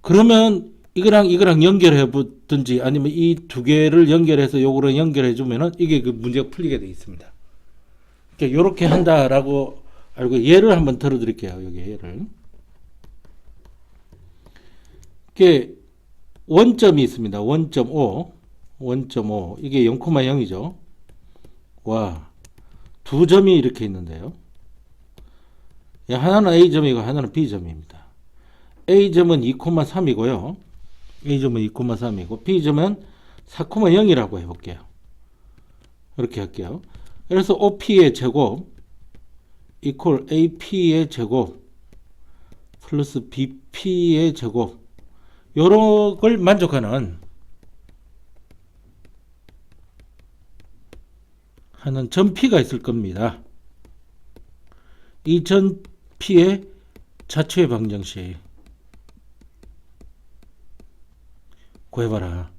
그러면 이거랑 연결해 보든지 아니면 이 두 개를 연결해서 요거랑 연결해 주면은 이게 그 문제가 풀리게 되어 있습니다. 그러니까 요렇게 한다라고 알고 예를 한번 들어 드릴게요. 여기 예를. 이게 원점이 있습니다. 1.5 이게 0,0이죠. 와, 두 점이 이렇게 있는데요. 하나는 A점이고 하나는 B점입니다. A점은 2,3이고요. A점은 2,3이고 B점은 4,0이라고 해볼게요. 이렇게 할게요. 그래서 OP의 제곱 이퀄 AP의 제곱 플러스 BP의 제곱 요런 걸 만족하는 하는 점 P가 있을 겁니다. 이 점 P의 자취의 방정식 구해봐라.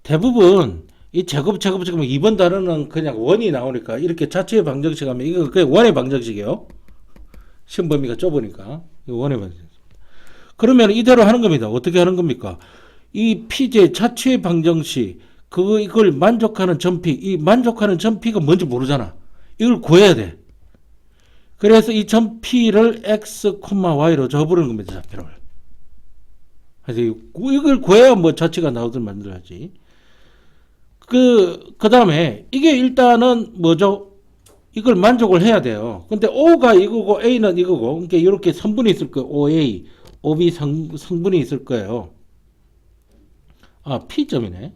대부분 이 제곱 2번 단어는 그냥 원이 나오니까 이렇게 자취의 방정식 하면 이거 그냥 원의 방정식이에요. 시험 범위가 좁으니까 이거 원의 방정식. 그러면 이대로 하는 겁니다. 어떻게 하는 겁니까? 이 P제 자취의 방정식 이걸 만족하는 점 P, 이 만족하는 점 P가 뭔지 모르잖아. 이걸 구해야 돼. 그래서 이 점 P를 x, y로 적어버리는 겁니다. 좌표를. 그래서 이걸 구해야 뭐 자취가 나오든 만들어야지. 그 다음에 이게 일단은 뭐죠? 이걸 만족을 해야 돼요. 근데 O가 이거고 A는 이거고, 그러니까 이렇게 성분이 있을 거예요. OA, OB 성분이 있을 거예요. P점이네.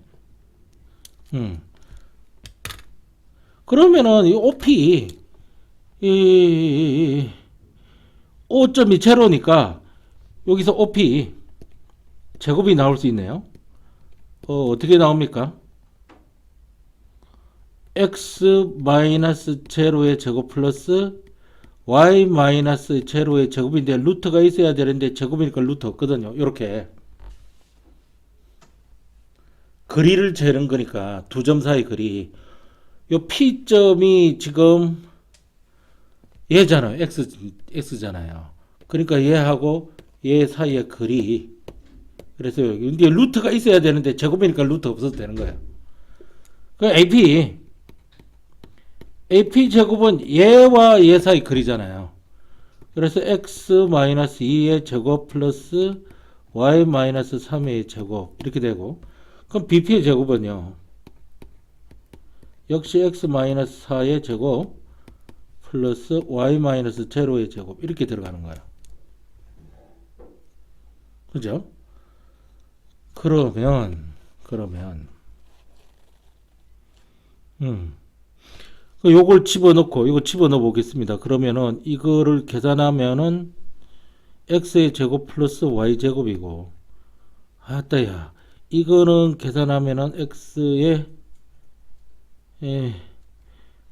그러면은 이 OP, 이 O점이 제로니까 여기서 OP 제곱이 나올 수 있네요. 어떻게 나옵니까? x 마이너스 제로의 제곱 플러스 y 마이너스 제로의 제곱인데 루트가 있어야 되는데 제곱이니까 루트 없거든요. 이렇게 거리를 재는 거니까 두 점 사이 거리. 요 P점이 지금 얘잖아요. X잖아요. 그러니까 얘하고 얘 사이의 거리. 그래서 이게 루트가 있어야 되는데 제곱이니까 루트 없어도 되는 거예요. 그 AP 제곱은 얘와 얘 사이 거리잖아요. 그래서 x-2의 제곱 플러스 y-3의 제곱 이렇게 되고, 그럼 BP의 제곱은요 역시 x-4의 제곱 플러스 y-0의 제곱 이렇게 들어가는 거예요. 그죠? 그러면 요걸 집어넣고 이거 집어넣어 보겠습니다. 그러면은 이거를 계산하면은 x의 제곱 플러스 y 제곱이고, 아따야 이거는 계산하면은 x의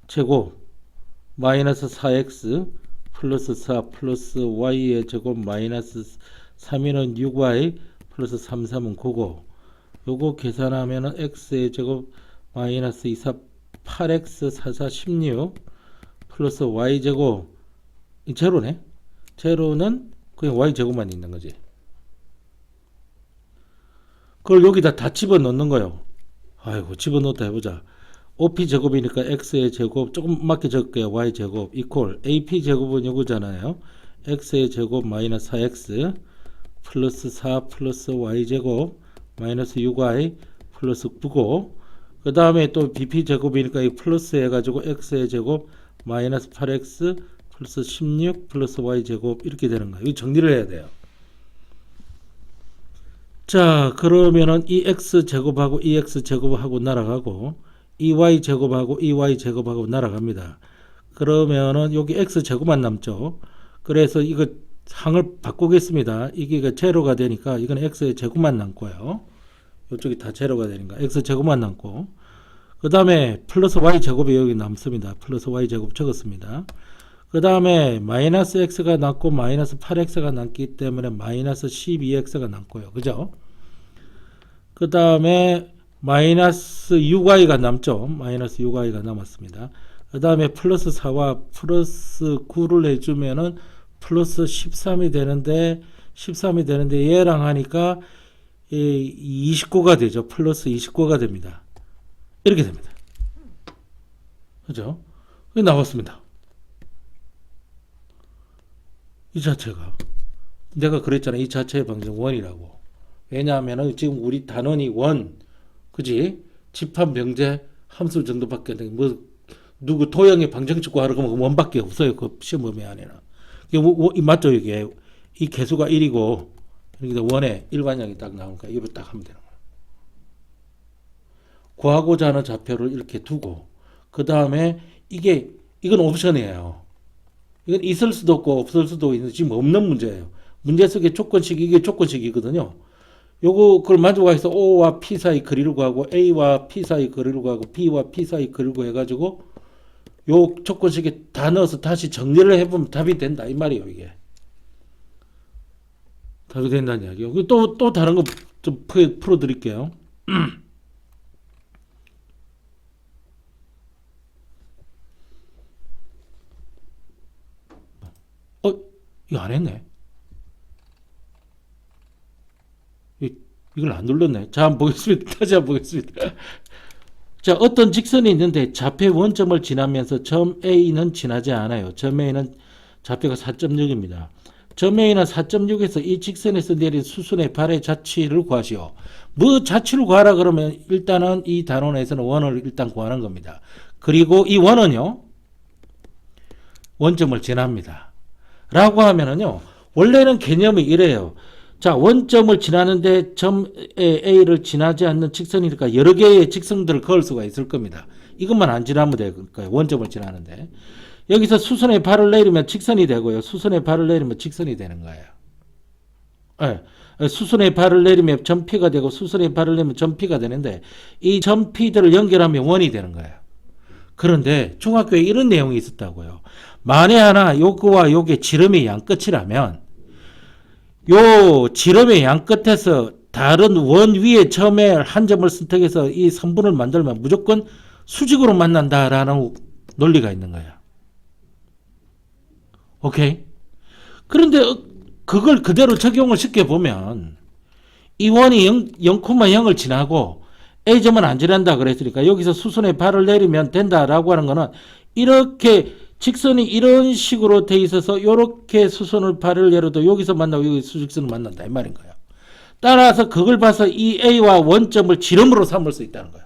제곱 마이너스 4x 플러스 4 플러스 y의 제곱 마이너스 3이는 6y 플러스 3, 3은 9고, 요거 계산하면은 x의 제곱 마이너스 2, 4 8x 4, 4 16 플러스 y 제곱, 이 제로네. 제로는 그냥 y 제곱만 있는 거지. 그걸 여기다 다 집어넣는 거예요. 아이고 집어넣었다 해보자. OP 제곱이니까 x의 제곱 조금밖에 적게요. y 제곱 이퀄 AP 제곱은 요거잖아요. x의 제곱 마이너스 4x 플러스 4 플러스 y 제곱 마이너스 6y 플러스 9고, 그 다음에 또 BP 제곱이니까 이 플러스 해가지고 x의 제곱 마이너스 8x 플러스 16 플러스 y 제곱 이렇게 되는 거예요. 이거 정리를 해야 돼요. 자, 그러면은 이 x 제곱하고 이 x 제곱하고 날아가고 이 y 제곱하고 이 y 제곱하고 날아갑니다. 그러면은 여기 x 제곱만 남죠. 그래서 이거 항을 바꾸겠습니다. 이게 제로가 되니까 이건 x의 제곱만 남고요. 이쪽이 다 제로가 되니까 x 제곱만 남고, 그 다음에 플러스 y 제곱이 여기 남습니다. 플러스 y 제곱 적었습니다. 그 다음에 마이너스 x가 남고 마이너스 8x가 남기 때문에 마이너스 12x가 남고요. 그죠? 그 다음에 마이너스 6y가 남죠. 마이너스 6y가 남았습니다. 그 다음에 플러스 4와 플러스 9를 해주면은 플러스 13이 되는데 얘랑 하니까 29가 되죠. 플러스 29가 됩니다. 이렇게 됩니다. 그죠? 나왔습니다. 이 자체가 내가 그랬잖아. 이 자체의 방정 원이라고. 왜냐하면 지금 우리 단원이 원, 그지? 집합 명제 함수 정도밖에 안 돼. 뭐 누구 도형의 방정 찍고 하라고 하면 원밖에 없어요. 그 시험 범위 안에는. 이게 맞죠? 이게 이 개수가 1이고 그러니까 원의 일반량이 딱 나오니까 이걸 딱 하면 되는 거예요. 구하고자 하는 좌표를 이렇게 두고, 그 다음에 이건 옵션이에요. 이건 있을 수도 없고 없을 수도 있는 지금 없는 문제예요. 문제 속에 조건식, 이게 조건식이거든요. 그걸 만족해서 O와 P 사이 거리를 구하고 A와 P 사이 거리를 구하고 B와 P 사이 거리를 구해가지고 요 조건식에 다 넣어서 다시 정리를 해보면 답이 된다 이 말이에요. 이게 답이 된다는 이야기요. 또 다른 거 좀 풀어드릴게요. 이거 안 했네. 이걸 안 눌렀네. 자, 한번 보겠습니다. 다시 한번 보겠습니다. 자, 어떤 직선이 있는데 좌표 원점을 지나면서 점 A는 지나지 않아요. 점 A는 좌표가 4.6입니다. 점 A는 4.6에서 이 직선에서 내린 수순의 발의 자취를 구하시오. 뭐 자취를 구하라 그러면 일단은 이 단원에서는 원을 일단 구하는 겁니다. 그리고 이 원은요, 원점을 지납니다. 라고 하면은요, 원래는 개념이 이래요. 자, 원점을 지나는데 점 A를 지나지 않는 직선이니까 여러 개의 직선들을 그을 수가 있을 겁니다. 이것만 안 지나면 될 거예요. 원점을 지나는데. 여기서 수선의 발을 내리면 직선이 되고요. 수선의 발을 내리면 직선이 되는 거예요. 네. 수선의 발을 내리면 점 P가 되고 수선의 발을 내리면 점 P가 되는데 이 점 P들을 연결하면 원이 되는 거예요. 그런데 중학교에 이런 내용이 있었다고요. 만에 하나 요거와 요게 지름의 양 끝이라면 요 지름의 양 끝에서 다른 원 위에 처음에 한 점을 선택해서 이 선분을 만들면 무조건 수직으로 만난다라는 논리가 있는 거야. 오케이? 그런데 그걸 그대로 적용을 시켜보면 이 원이 0,0을 지나고 A점은 안 지난다 그랬으니까 여기서 수순에 발을 내리면 된다라고 하는 거는 이렇게 직선이 이런 식으로 돼 있어서 이렇게 수순을 발을 내려도 여기서 만나고 여기 수직선을 만난다 이 말인 거야. 따라서 그걸 봐서 이 A와 원점을 지름으로 삼을 수 있다는 거야.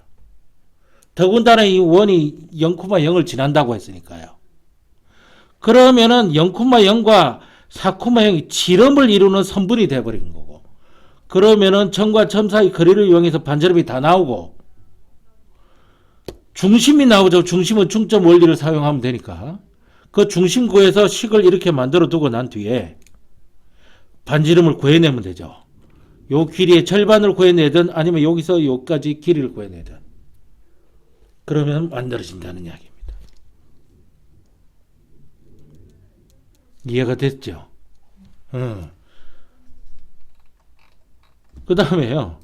더군다나 이 원이 0,0을 지난다고 했으니까요. 그러면은 0,0과 4,0이 지름을 이루는 선분이 돼버린 거고, 그러면은 점과 점 사이 거리를 이용해서 반지름이 다 나오고 중심이 나오죠. 중심은 중점 원리를 사용하면 되니까 그 중심 구에서 식을 이렇게 만들어 두고 난 뒤에 반지름을 구해내면 되죠. 요 길이의 절반을 구해내든 아니면 여기서 여기까지 길이를 구해내든 그러면 만들어진다는 이야기입니다. 이해가 됐죠? 그 다음에요.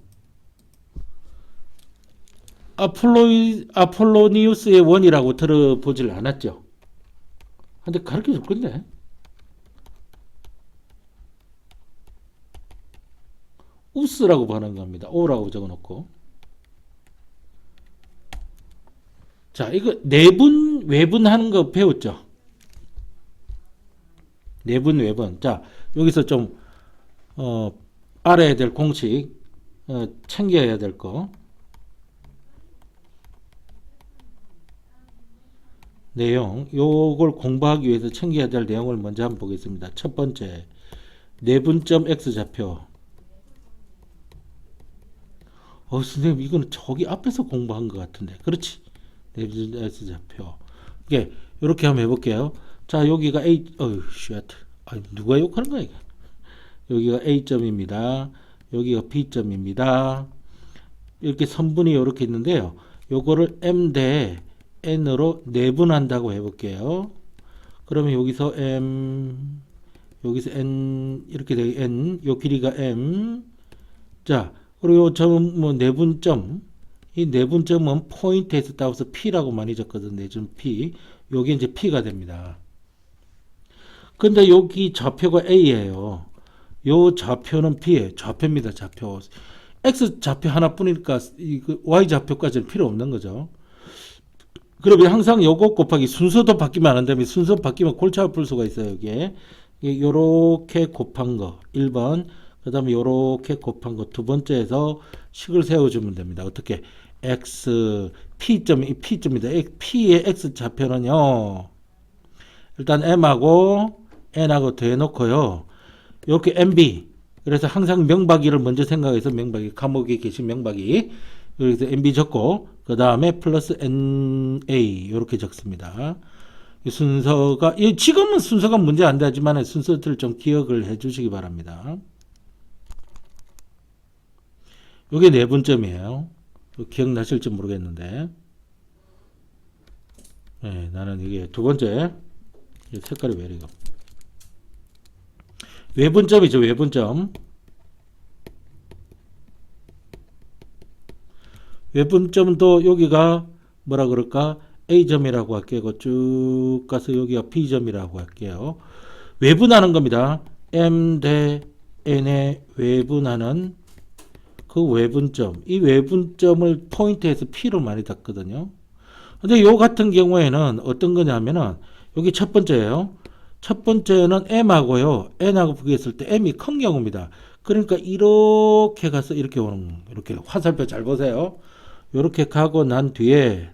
아폴로니우스의 원이라고 들어보질 않았죠? 근데 가르쳐 줄 건데. 우스라고 하는 겁니다. 오라고 적어놓고. 자, 이거 내분, 외분하는 거 배웠죠? 내분, 외분. 자, 여기서 좀, 알아야 될 공식, 챙겨야 될 거. 내용, 요걸 공부하기 위해서 챙겨야 될 내용을 먼저 한번 보겠습니다. 첫 번째, 내분점 X좌표. 선생님, 이거는 저기 앞에서 공부한 것 같은데. 그렇지. 내분점 X좌표. 이게, 이렇게 한번 해볼게요. 자, 여기가 A, 누가 욕하는 거야, 이게? 여기가 A점입니다. 여기가 B점입니다. 이렇게 선분이 이렇게 있는데요. 요거를 M 대 N으로 내분한다고 해볼게요. 그러면 여기서 M, 여기서 N, 이렇게 되게 N, 요 길이가 M. 자, 그리고 요 점은 뭐 내분점. 이 내분점은 포인트에서 따와서 P라고 많이 적거든. 내준 P. 요게 이제 P가 됩니다. 근데 여기 좌표가 A예요. 요 좌표는 B예요. 좌표입니다. 좌표. X 좌표 하나뿐이니까 Y 좌표까지는 필요 없는 거죠. 그러면 항상 요거 곱하기 순서도 바뀌면 안 되면 순서 바뀌면 골차가 풀 수가 있어요. 여기에 요렇게 곱한 거 1번, 그 다음에 요렇게 곱한 거 두 번째에서 식을 세워주면 됩니다. 어떻게? X P점이 P점입니다. P의 X 좌표는요, 일단 M하고 N하고 더해놓고요, 이렇게 MB. 그래서 항상 명박이를 먼저 생각해서 명박이, 감옥에 계신 명박이, 여기서 MB 적고 그 다음에 플러스 NA 이렇게 적습니다. 이 순서가, 지금은 순서가 문제 안 되지만 순서들을 좀 기억을 해 주시기 바랍니다. 이게 내분점이에요. 기억나실지 모르겠는데, 네, 나는 이게 두 번째, 색깔이 왜 이래요? 외분점이죠. 외분점. 외분점도 여기가 뭐라 그럴까? A점이라고 할게요. 쭉 가서 여기가 B점이라고 할게요. 외분하는 겁니다. M 대 N의 외분하는 그 외분점. 이 외분점을 포인트에서 P로 많이 닫거든요. 근데 요 같은 경우에는 어떤 거냐면은 여기 첫 번째예요. 첫 번째는 M하고요, N하고 비교했을 때 M이 큰 경우입니다. 그러니까 이렇게 가서 이렇게 오는, 이렇게 화살표 잘 보세요. 이렇게 가고 난 뒤에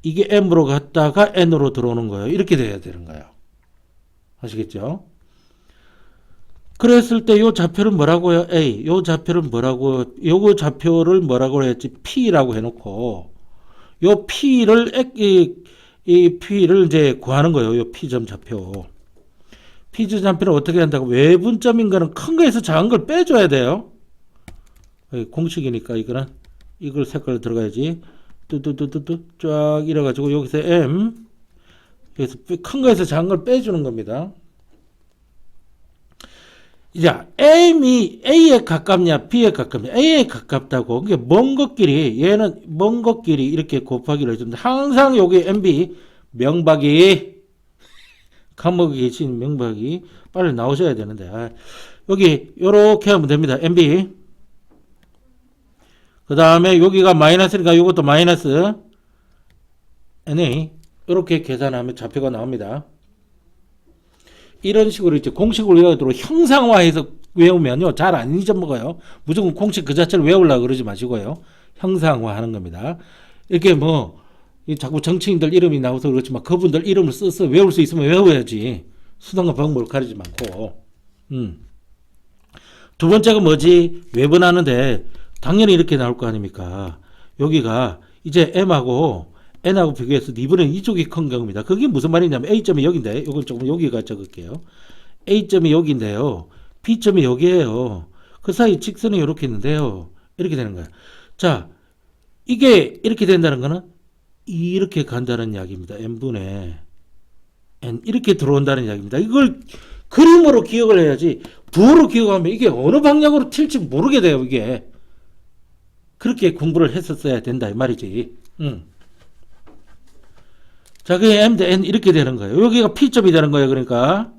이게 M으로 갔다가 N으로 들어오는 거예요. 이렇게 돼야 되는 거예요. 아시겠죠? 그랬을 때 요 좌표를 뭐라고요? A. 요 좌표를 뭐라고, 요거 좌표를 뭐라고 했지? P라고 해놓고 요 P를 이 P를 이제 구하는 거예요. 요 P점 좌표. P점 좌표를 어떻게 한다고? 외분점인 거는 큰 거에서 작은 걸 빼줘야 돼요. 공식이니까 이거는 이걸 색깔로 들어가야지. 뚜뚜뚜뚜뚜 쫙 이래가지고 여기서 M, 여기서 큰 거에서 작은 걸 빼주는 겁니다. 자, M이 A에 가깝냐, B에 가깝냐, A에 가깝다고. 그게 먼 것끼리, 얘는 먼 것끼리 이렇게 곱하기를 해주는데, 항상 여기 MB, 명박이, 감옥에 계신 명박이, 빨리 나오셔야 되는데, 여기, 요렇게 하면 됩니다. MB. 그 다음에 여기가 마이너스니까 이것도 마이너스, NA. 이렇게 계산하면 좌표가 나옵니다. 이런 식으로 이제 공식을 외우도록 형상화해서 외우면요 잘 안 잊어먹어요. 무조건 공식 그 자체를 외우려고 그러지 마시고요. 형상화하는 겁니다. 이렇게 뭐 자꾸 정치인들 이름이 나와서 그렇지만 그분들 이름을 써서 외울 수 있으면 외워야지. 수단과 방법을 가리지 않고. 두 번째가 뭐지? 외분하는데 당연히 이렇게 나올 거 아닙니까? 여기가 이제 M하고 N하고 비교해서 이번엔 이쪽이 큰 경우입니다. 그게 무슨 말이냐면 A점이 여기인데 이건 조금 여기가 적을게요. A점이 여기인데요. B점이 여기에요. 그 사이 직선이 이렇게 있는데요. 이렇게 되는 거예요. 자, 이게 이렇게 된다는 거는 이렇게 간다는 이야기입니다. N분의 N 이렇게 들어온다는 이야기입니다. 이걸 그림으로 기억을 해야지 부호로 기억하면 이게 어느 방향으로 튈지 모르게 돼요. 이게 그렇게 공부를 했었어야 된다 이 말이지. 자, 그게 M 대 N 이렇게 되는 거예요. 여기가 P점이 되는 거예요. 그러니까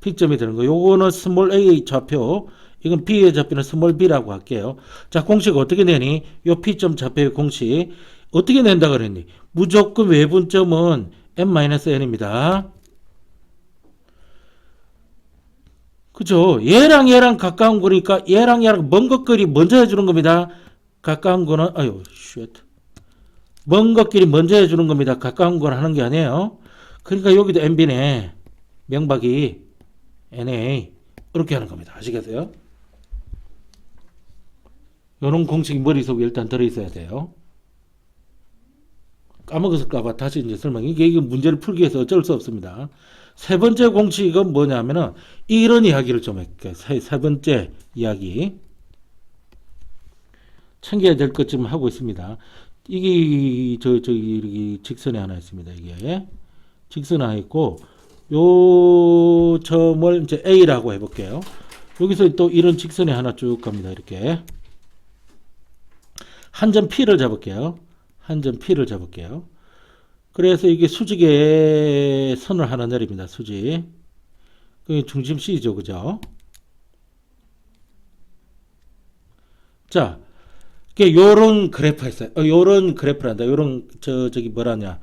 P점이 되는 거예요. 요거는 스몰 a 좌표, 이건 B의 좌표는 스몰 b라고 할게요. 자, 공식 어떻게 내니? 요 P점 좌표의 공식 어떻게 낸다 그랬니? 무조건 외분점은 M-N입니다. 그죠? 얘랑 가까운 거니까 얘랑 먼 것끼리 먼저 해주는 겁니다. 가까운 거는 아유 쉣. 먼 것끼리 먼저 해주는 겁니다. 가까운 건 하는 게 아니에요. 그러니까 여기도 MB네. 명박이 NA 이렇게 하는 겁니다. 아시겠어요? 이런 공식이 머릿속에 일단 들어있어야 돼요. 까먹었을까봐 다시 이제 설명. 이게 문제를 풀기 위해서 어쩔 수 없습니다. 세 번째 공식은 뭐냐면은 이런 이야기를 좀 할게요. 세 번째 이야기. 챙겨야 될 것 좀 하고 있습니다. 이게 이 직선이 하나 있습니다. 이게 직선 하나 있고 요 점을 이제 A라고 해볼게요. 여기서 또 이런 직선이 하나 쭉 갑니다. 이렇게 한 점 P를 잡을게요. 한 점 P를 잡을게요. 그래서 이게 수직에 선을 하나 내립니다. 수직. 그게 중심 C죠, 그죠? 자. 요런 그래프가 있어요. 요런 그래프란다. 요런, 저기 뭐라냐.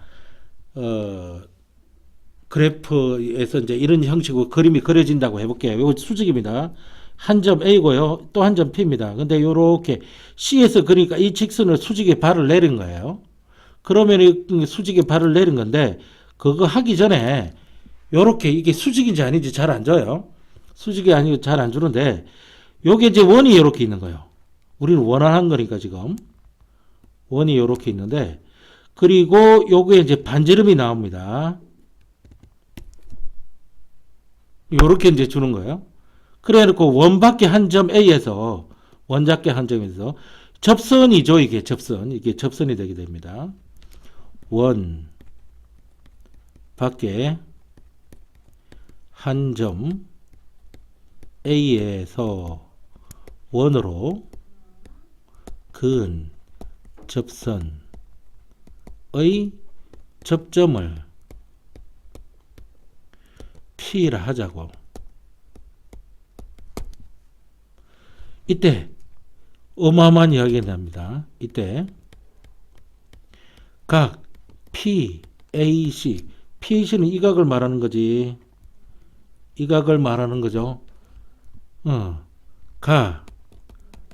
그래프에서 이제 이런 형식으로 그림이 그려진다고 해볼게요. 이거 수직입니다. 한 점 A고요. 또 한 점 P입니다. 근데 요렇게 C에서 그러니까 이 직선을 수직에 발을 내린 거예요. 그러면 이 수직에 발을 내린 건데, 그거 하기 전에 요렇게 이게 수직인지 아닌지 잘 안 줘요. 수직이 아니고 잘 안 주는데, 요게 이제 원이 요렇게 있는 거예요. 우리는 원하는 거니까 지금 원이 이렇게 있는데 그리고 요게 이제 반지름이 나옵니다. 요렇게 이제 주는 거예요. 그래 놓고 원밖에 한 점 A에서 원작계 한 점에서 접선이죠. 이게 접선이 되게 됩니다. 원 밖에 한 점 A에서 원으로 근 접선의 접점을 P라 하자고. 이때 어마어마한 이야기가 납니다. 이때 각 PAC, PAC는 이 각을 말하는 거지. 이 각을 말하는 거죠. 가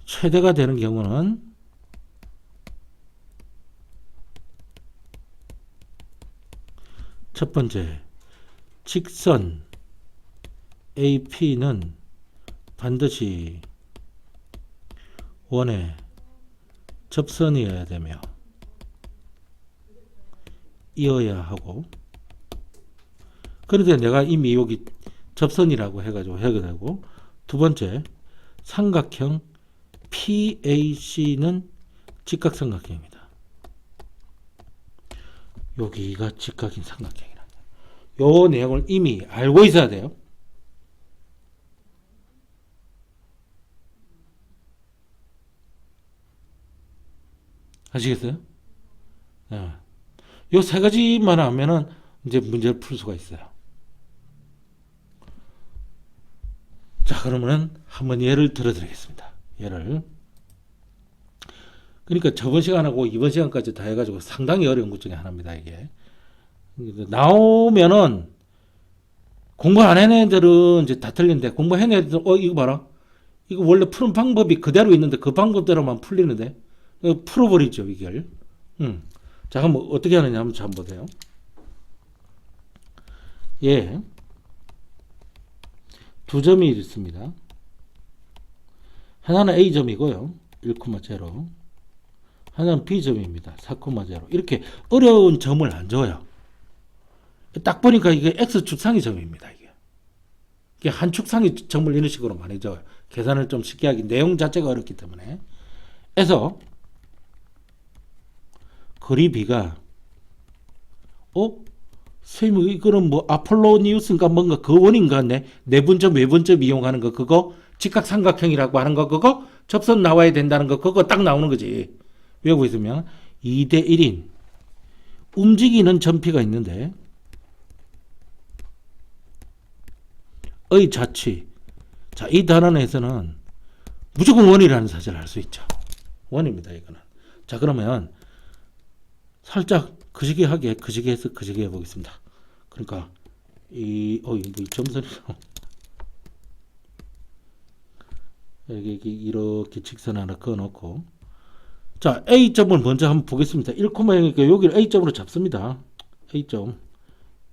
최대가 되는 경우는 첫 번째, 직선 AP는 반드시 원의 접선이어야 되며 이어야 하고, 그런데 내가 이미 여기 접선이라고 해가지고 해야 되고, 두 번째, 삼각형 PAC는 직각삼각형입니다. 여기가 직각인 삼각형이라. 요 내용을 이미 알고 있어야 돼요. 아시겠어요? 예. 요 세 가지만 하면은 이제 문제를 풀 수가 있어요. 자, 그러면은 한번 예를 들어드리겠습니다. 예를. 그러니까 저번 시간하고 이번 시간까지 다 해가지고 상당히 어려운 것 중에 하나입니다, 이게. 나오면은 공부 안 해낸 애들은 이제 다 틀린데, 공부 해낸 애들은, 이거 봐라. 이거 원래 푸는 방법이 그대로 있는데 그 방법대로만 풀리는데, 이거 풀어버리죠, 이걸. 자, 그럼 어떻게 하느냐 한번 잘 보세요. 예. 두 점이 있습니다. 하나는 A점이고요. 1,0. 하나는 B점입니다. 4,0. 이렇게 어려운 점을 안 줘요. 딱 보니까 이게 X축상의 점입니다. 이게 한 축상의 점을 이런 식으로 많이 줘요. 계산을 좀 쉽게 하기, 내용 자체가 어렵기 때문에. 그래서 거리 B가 선생님 이거는 뭐 아폴로니우스인가 뭔가 그 원인가 내분점 외분점 이용하는 거 그거 직각삼각형이라고 하는 거 그거 접선 나와야 된다는 거 그거 딱 나오는 거지. 외우고 있으면 2대 1인 움직이는 점피가 있는데 의 자취. 자, 이 단원에서는 무조건 원이라는 사실을 알 수 있죠. 원입니다, 이거는. 자, 그러면 살짝 그시기하게 그시기해서 그시기 해보겠습니다. 그러니까 이 점선이 여기 이렇게 직선 하나 그어놓고 자 A점을 먼저 한번 보겠습니다. 1,0이니까 여기를 A점으로 잡습니다. A점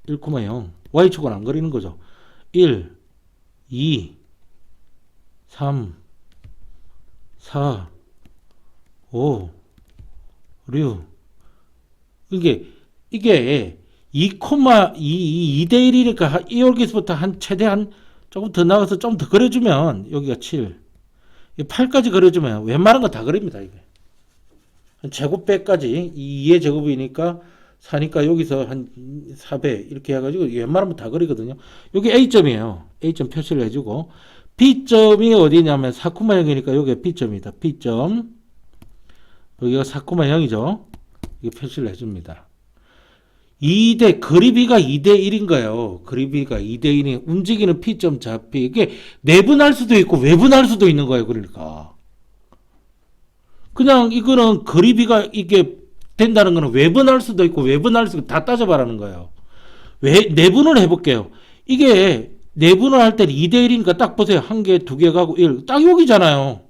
1,0 Y축은 안 그리는 거죠. 1 2 3 4 5 6 이게 2,2대 1이니까 여기서부터 한 최대한 조금 더 나가서 좀 더 그려주면 여기가 7 8까지 그려주면 웬만한 거 다 그립니다. 이게 한 제곱배까지 2의 제곱이니까 4니까 여기서 한 4배 이렇게 해가지고 웬만하면 다 그리거든요. 여기 A점이에요. A점 표시를 해주고 B점이 어디냐면 4,0이니까 여기가 B점이다. B점 여기가 4,0이죠. 이게 표시를 해줍니다. 거리 B가 2대 1인 거예요. 거리 B가 2대 1이 움직이는 P점 잡히 이게 내분할 수도 있고 외분할 수도 있는 거예요. 그러니까 그냥 이거는 거리 B가 이게 된다는 거는 외분할 수도 있고 외분할 수도 있고 다 따져봐라는 거예요. 내분을 해볼게요. 이게 내분을 할 때 2대 1이니까 딱 보세요. 한 개, 두 개 가고 1. 딱 여기잖아요.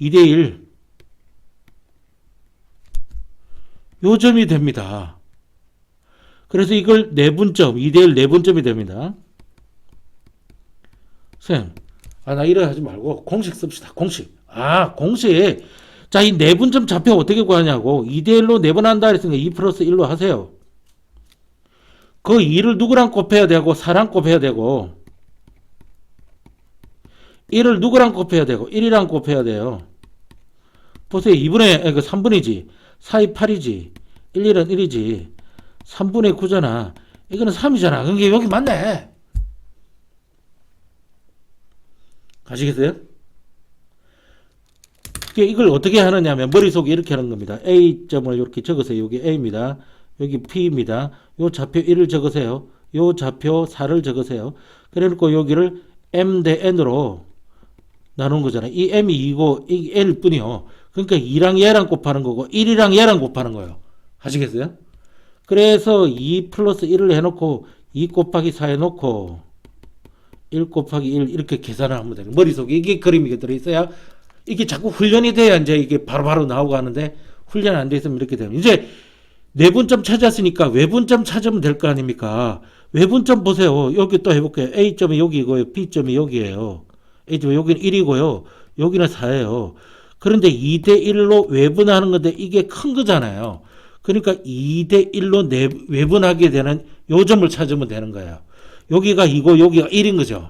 2대 1. 요 점이 됩니다. 그래서 이걸 내분점, 2대1 내분점이 됩니다. 선생님, 나 이래 하지 말고 공식 씁시다. 공식. 공식. 자, 이 내분점 좌표 어떻게 구하냐고. 2대1로 내분한다 했으니까 2 플러스 1로 하세요. 그 2를 누구랑 곱해야 되고 4랑 곱해야 되고 1을 누구랑 곱해야 되고 1이랑 곱해야 돼요. 보세요. 3분이지. 4이 8이지. 1, 1은 1이지. 3분의 9잖아. 이거는 3이잖아. 그게 여기 맞네. 가시겠어요? 이걸 어떻게 하느냐면 머릿속에 이렇게 하는 겁니다. A점을 이렇게 적으세요. 여기 A입니다. 여기 P입니다. 요 좌표 1을 적으세요. 요 좌표 4를 적으세요. 그래놓고 여기를 M 대 N으로 나눈 거잖아요. 이 M이 2고 이 L 뿐이요. 그러니까 2랑 얘랑 곱하는 거고 1이랑 얘랑 곱하는 거예요. 하시겠어요? 그래서 2 플러스 1을 해놓고 2 곱하기 4 해놓고 1 곱하기 1 이렇게 계산을 하면 돼요. 머릿속에 이게 그림이 들어있어야 이게 자꾸 훈련이 돼야 이제 이게 바로바로 나오고 하는데 훈련 안 돼 있으면 이렇게 되면 이제 내분점 찾았으니까 외분점 찾으면 될 거 아닙니까? 외분점 보세요. 여기 또 해볼게요. A점이 여기고요. B점이 여기에요. A점이 여기는 1이고요. 여기는 4예요. 그런데 2대 1로 외분하는 건데 이게 큰 거잖아요. 그러니까 2대 1로 외분하게 되는 요 점을 찾으면 되는 거예요. 여기가 2고 여기가 1인 거죠.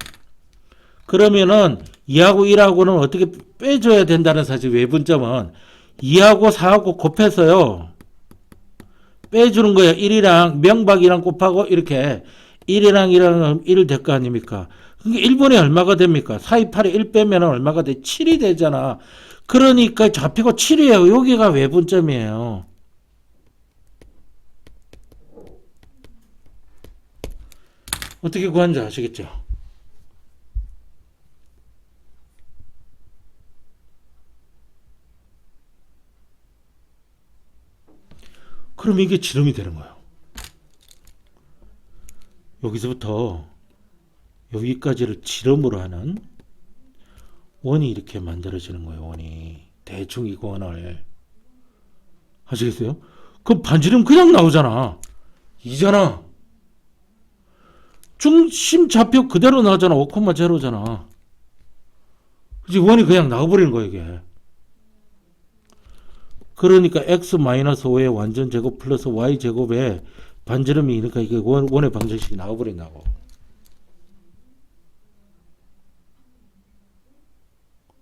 그러면은 2하고 1하고는 어떻게 빼줘야 된다는 사실. 외분점은 2하고 4하고 곱해서요 빼주는 거예요. 1이랑 명박이랑 곱하고 이렇게 1이랑 1이랑 1 될 거 아닙니까? 그게 1분의 얼마가 됩니까? 428에 1 빼면 얼마가 돼? 7이 되잖아. 그러니까 좌표가 7이에요. 여기가 외분점이에요. 어떻게 구하는지 아시겠죠? 그럼 이게 지름이 되는 거예요. 여기서부터 여기까지를 지름으로 하는 원이 이렇게 만들어지는 거예요. 원이 대충 이 원을 아시겠어요? 그럼 반지름 그냥 나오잖아. 이잖아. 중심 좌표 그대로 나오잖아. 5,0잖아. 그치? 원이 그냥 나와버리는 거예요, 이게. 그러니까 x-5의 완전 제곱 플러스 y 제곱에 반지름이, 그러니까 이게 원의 방정식이 나와버린다고.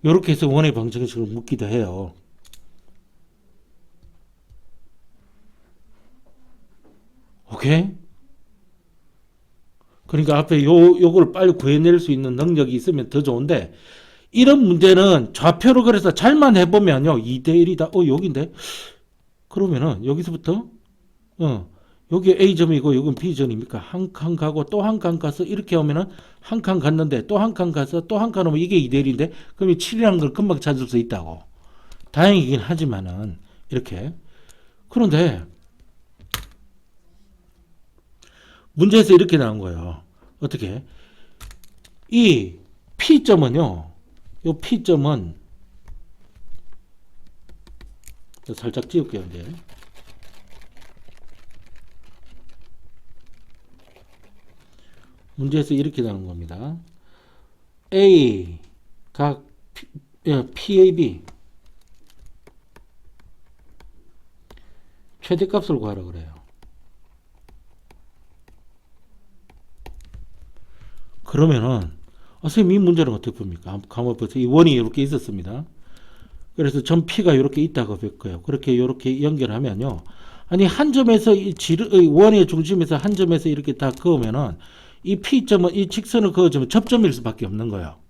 요렇게 해서 원의 방정식을 묻기도 해요. 오케이? 그러니까 앞에 요걸 빨리 구해낼 수 있는 능력이 있으면 더 좋은데, 이런 문제는 좌표로 그래서 잘만 해보면요, 2대1이다. 여기인데? 그러면은, 여기서부터, 여기 A점이고, 여긴 B점입니까? 한 칸 가고, 또 한 칸 가서, 이렇게 오면은, 한 칸 갔는데, 또 한 칸 가서, 또 한 칸 오면 이게 2대1인데, 그럼 이 7이라는 걸 금방 찾을 수 있다고. 다행이긴 하지만은, 이렇게. 그런데, 문제에서 이렇게 나온 거예요. 어떻게? 이 P점은요, 요 P점은, 살짝 지울게요, 이제. 문제에서 이렇게 나온 겁니다. A 각 PAB 최대값을 구하라 그래요. 그러면은 선생님 이 문제는 어떻게 봅니까? 가만 보세요. 이 원이 이렇게 있었습니다. 그래서 점 P가 이렇게 있다고 볼 그렇게 이렇게 연결하면요. 아니 한 점에서 이 원의 중심에서 한 점에서 이렇게 다 그으면은 이 P점은 이 직선을 그어주면 접점일 수밖에 없는 거예요.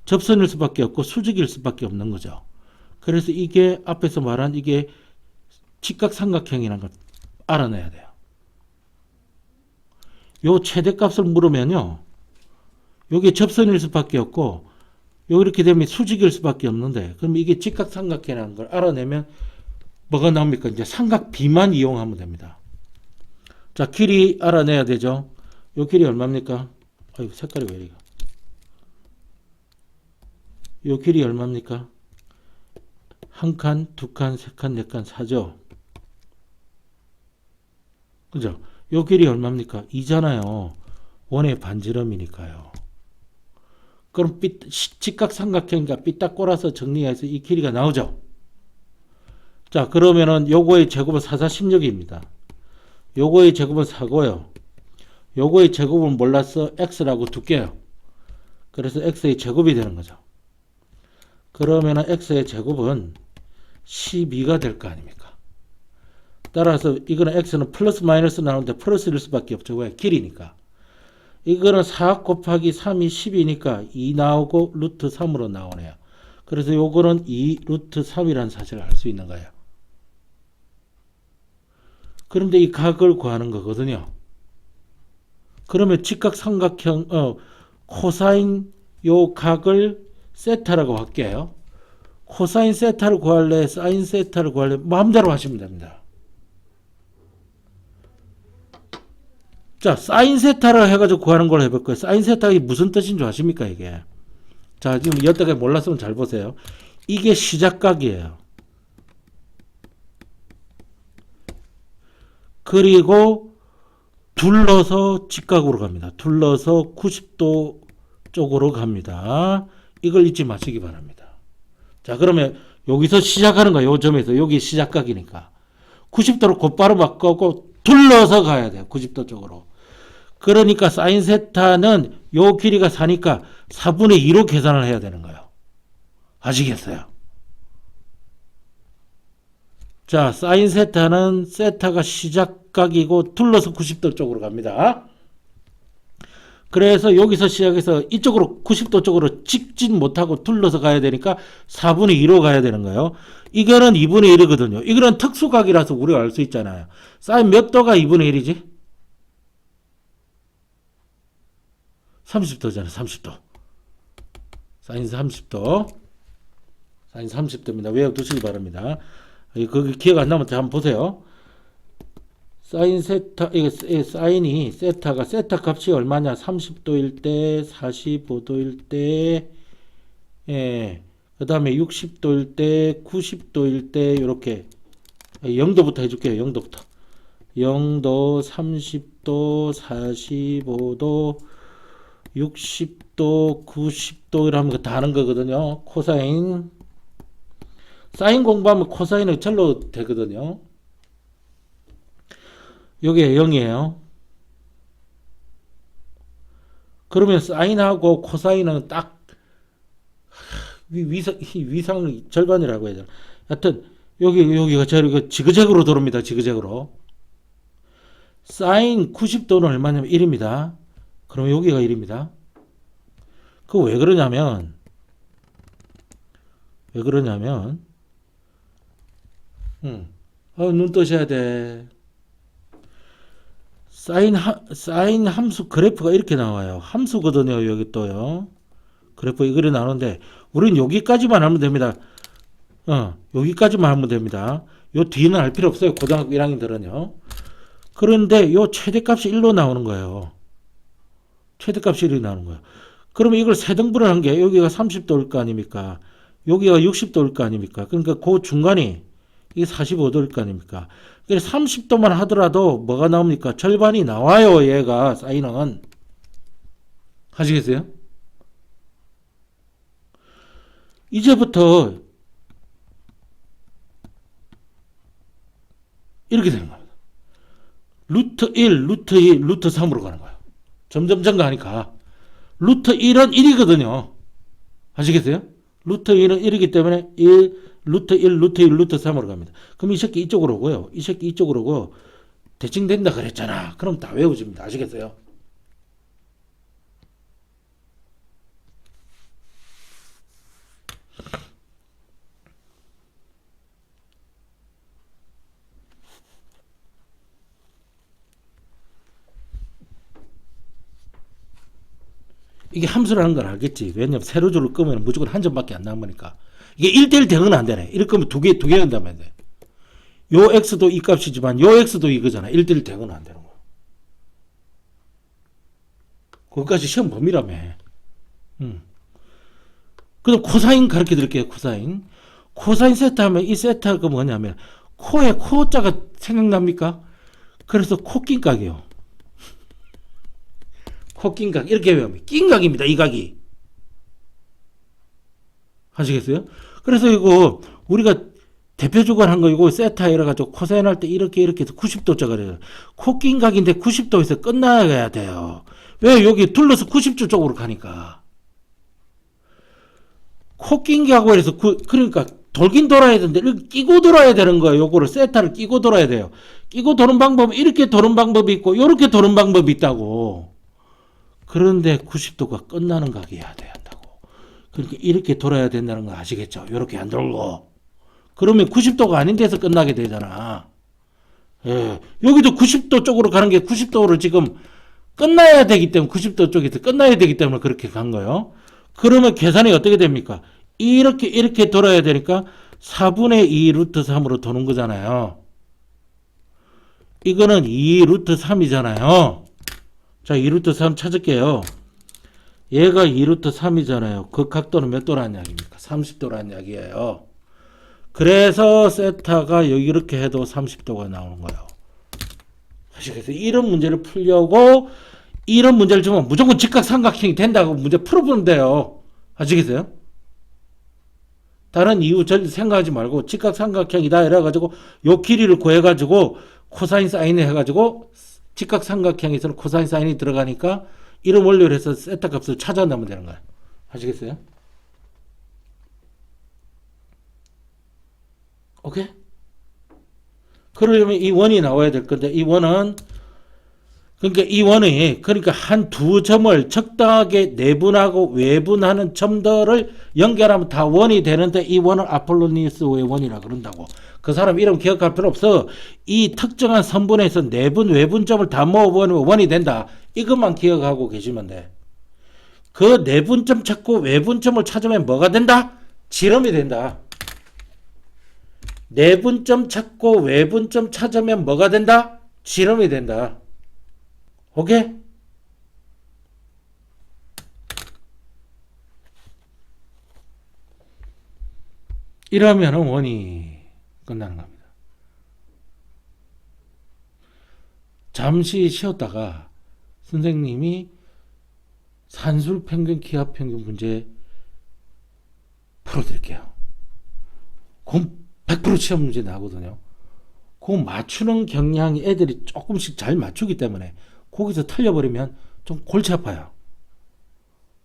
접선일 수밖에 없고 수직일 수밖에 없는 거죠. 그래서 이게 앞에서 말한 이게 직각삼각형이라는 걸 알아내야 돼요. 요 최대값을 물으면요. 요게 접선일 수밖에 없고 요 이렇게 되면 수직일 수밖에 없는데 그럼 이게 직각삼각형이라는 걸 알아내면 뭐가 나옵니까? 이제 삼각비만 이용하면 됩니다. 자, 길이 알아내야 되죠. 요 길이 얼마입니까? 아이고 색깔이 왜 이래? 요 길이 얼마입니까? 한 칸, 두 칸, 세 칸, 네 칸, 4죠. 그죠? 요 길이 얼마입니까? 2잖아요. 원의 반지름이니까요. 그럼 직각삼각형이니까 삐딱 꼬라서 정리해서 이 길이가 나오죠. 자, 그러면은 요거의 제곱은 4,4,16입니다. 요거의 제곱은 4고요. 요거의 제곱은 몰라서 x라고 둘게요. 그래서 x의 제곱이 되는 거죠. 그러면은 x의 제곱은 12가 될 거 아닙니까? 따라서 이거는 x는 플러스 마이너스 나오는데 플러스일 수밖에 없죠. 왜? 길이니까. 이거는 4 곱하기 3이 10이니까 2 나오고 루트 3으로 나오네요. 그래서 요거는 2 루트 3이라는 사실을 알 수 있는 거예요. 그런데 이 각을 구하는 거거든요. 그러면 직각삼각형 코사인 요 각을 세타라고 할게요. 코사인 세타를 구할래, 사인 세타를 구할래, 마음대로 하시면 됩니다. 자, 사인 세타를 해가지고 구하는 걸 해볼 거예요. 사인 세타가 무슨 뜻인 줄 아십니까, 이게? 자, 지금 여태까지 몰랐으면 잘 보세요. 이게 시작각이에요. 그리고 둘러서 직각으로 갑니다. 둘러서 90도 쪽으로 갑니다. 이걸 잊지 마시기 바랍니다. 자, 그러면 여기서 시작하는 거예요. 요 점에서. 여기 시작각이니까. 90도로 곧바로 바꾸고 둘러서 가야 돼요. 90도 쪽으로. 그러니까 사인 세타는 요 길이가 4니까 4분의 2로 계산을 해야 되는 거예요. 아시겠어요? 자, 사인 세타는 세타가 시작각이고 둘러서 90도 쪽으로 갑니다. 그래서 여기서 시작해서 이쪽으로 90도 쪽으로 직진 못하고 둘러서 가야 되니까 4분의 2로 가야 되는 거예요. 이거는 2분의 1이거든요. 이거는 특수각이라서 우리가 알 수 있잖아요. 사인 몇 도가 2분의 1이지? 30도잖아요. 30도. 사인 30도. 사인 30도입니다. 외워두시기 바랍니다. 거기 기억 안 나면 한번 보세요. 사인 세타, 이게 사인이 세타가 세타 값이 얼마냐? 30도일 때, 45도일 때, 예, 그 다음에 60도일 때, 90도일 때, 이렇게 0도부터 해줄게요. 0도부터. 0도, 30도, 45도, 60도, 90도 이러면 다 하는 거거든요. 코사인. 사인 공부하면 코사인은 절로 되거든요. 요게 0이에요. 그러면 사인하고 코사인은 딱 위상 절반이라고 해야 되나. 하여튼 여기가 저렇게 지그재그로 돌습니다. 지그재그로. 사인 90도는 얼마냐면 1입니다. 그럼 여기가 1입니다. 그 왜 그러냐면 눈 뜨셔야 돼. 사인 함수 그래프가 이렇게 나와요. 함수거든요. 여기 또요. 그래프 이글이 나오는데 우리는 여기까지만 하면 됩니다. 여기까지만 하면 됩니다. 요 뒤는 할 필요 없어요. 고등학교 1학년들은요. 그런데 요 최대값이 1로 나오는 거예요. 최대값이 1이 나오는 거예요. 그러면 이걸 세등분을 한 게 여기가 30도일 거 아닙니까? 여기가 60도일 거 아닙니까? 그러니까 그 중간이 이게 45도일 거 아닙니까? 30도만 하더라도 뭐가 나옵니까? 절반이 나와요. 얘가 사인은. 하시겠어요? 이제부터 이렇게 되는 겁니다. 루트 1, 루트 2, 루트 3으로 가는 거예요. 점점 증가하니까. 루트 1은 1이거든요. 아시겠어요? 루트 1은 1이기 때문에 루트 1, 루트 1, 루트 3으로 갑니다. 그럼 이 새끼 이쪽으로 오고요. 이 새끼 이쪽으로 오고 대칭 된다 그랬잖아. 그럼 다 외워집니다. 아시겠어요? 이게 함수라는 걸 알겠지. 왜냐면 세로줄을 끄면 무조건 한 점밖에 안 남으니까. 이게 1대1 대응은 안 되네. 이럴 거면 두 개 한다면 돼. 요 x도 이 값이지만 요 x도 이거잖아. 1대1 대응은 안 되는 거야. 그것까지 시험 범위라며. 그럼 코사인 가르쳐 드릴게요. 코사인. 코사인 세타 하면 이 세타가 뭐냐면 코에 코자가 생각납니까? 그래서 코낀각이에요. 코낀각 이렇게 외우면 낀각입니다. 이 각이. 아시겠어요? 그래서 이거 우리가 대표적으로 한 거 이거 세타 이래가지고 코사인 할 때 이렇게 해서 90도짜리 해요. 코낀각인데 90도에서 끝나야 돼요. 왜? 여기 둘러서 90도 쪽으로 가니까. 코낀각고 해서 그러니까 돌긴 돌아야 되는데 이렇게 끼고 돌아야 되는 거예요. 요거를 세타를 끼고 돌아야 돼요. 끼고 도는 방법은 이렇게 도는 방법이 있고 이렇게 도는 방법이 있다고. 그런데 90도가 끝나는 각이어야 한다고. 그러니까 이렇게 돌아야 된다는 거 아시겠죠? 이렇게 안 돌고. 그러면 90도가 아닌 데서 끝나게 되잖아. 예. 여기도 90도 쪽으로 가는 게 90도를 지금 끝나야 되기 때문에 90도 쪽에서 끝나야 되기 때문에 그렇게 간 거예요. 그러면 계산이 어떻게 됩니까? 이렇게 돌아야 되니까 4분의 2 루트 3으로 도는 거잖아요. 이거는 2 루트 3이잖아요. 자, 2 루트 3 찾을게요. 얘가 2 루트 3이잖아요. 그 각도는 몇 도라는 이야기입니까? 30도라는 이야기예요. 그래서 세타가 여기 이렇게 해도 30도가 나오는 거예요. 아시겠어요? 이런 문제를 풀려고 이런 문제를 주면 무조건 직각삼각형이 된다고 문제 풀어보면 돼요. 아시겠어요? 다른 이유 절 생각하지 말고 직각삼각형이다 이래가지고 요 길이를 구해가지고 코사인 사인을 해가지고 직각삼각형에서는 코사인 사인이 들어가니까 이런 원리를 해서 세타 값을 찾아내면 되는 거예요. 아시겠어요? 오케이? 그러려면 이 원이 나와야 될 건데 이 원은 그러니까 이 원이 그러니까 한 두 점을 적당하게 내분하고 외분하는 점들을 연결하면 다 원이 되는데 이 원을 아폴로니우스의 원이라 그런다고. 그 사람 이름 기억할 필요 없어. 이 특정한 선분에서 내분 외분점을 다 모아보면 원이 된다. 이것만 기억하고 계시면 돼. 그 내분점 찾고 외분점을 찾으면 뭐가 된다? 지름이 된다. 내분점 찾고 외분점 찾으면 뭐가 된다? 지름이 된다. 오케이? 이러면 원이 끝나는 겁니다. 잠시 쉬었다가 선생님이 산술 평균, 기하 평균 문제 풀어드릴게요. 그럼 100% 시험 문제 나거든요. 그거 맞추는 경향이 애들이 조금씩 잘 맞추기 때문에 거기서 틀려버리면 좀 골치 아파요.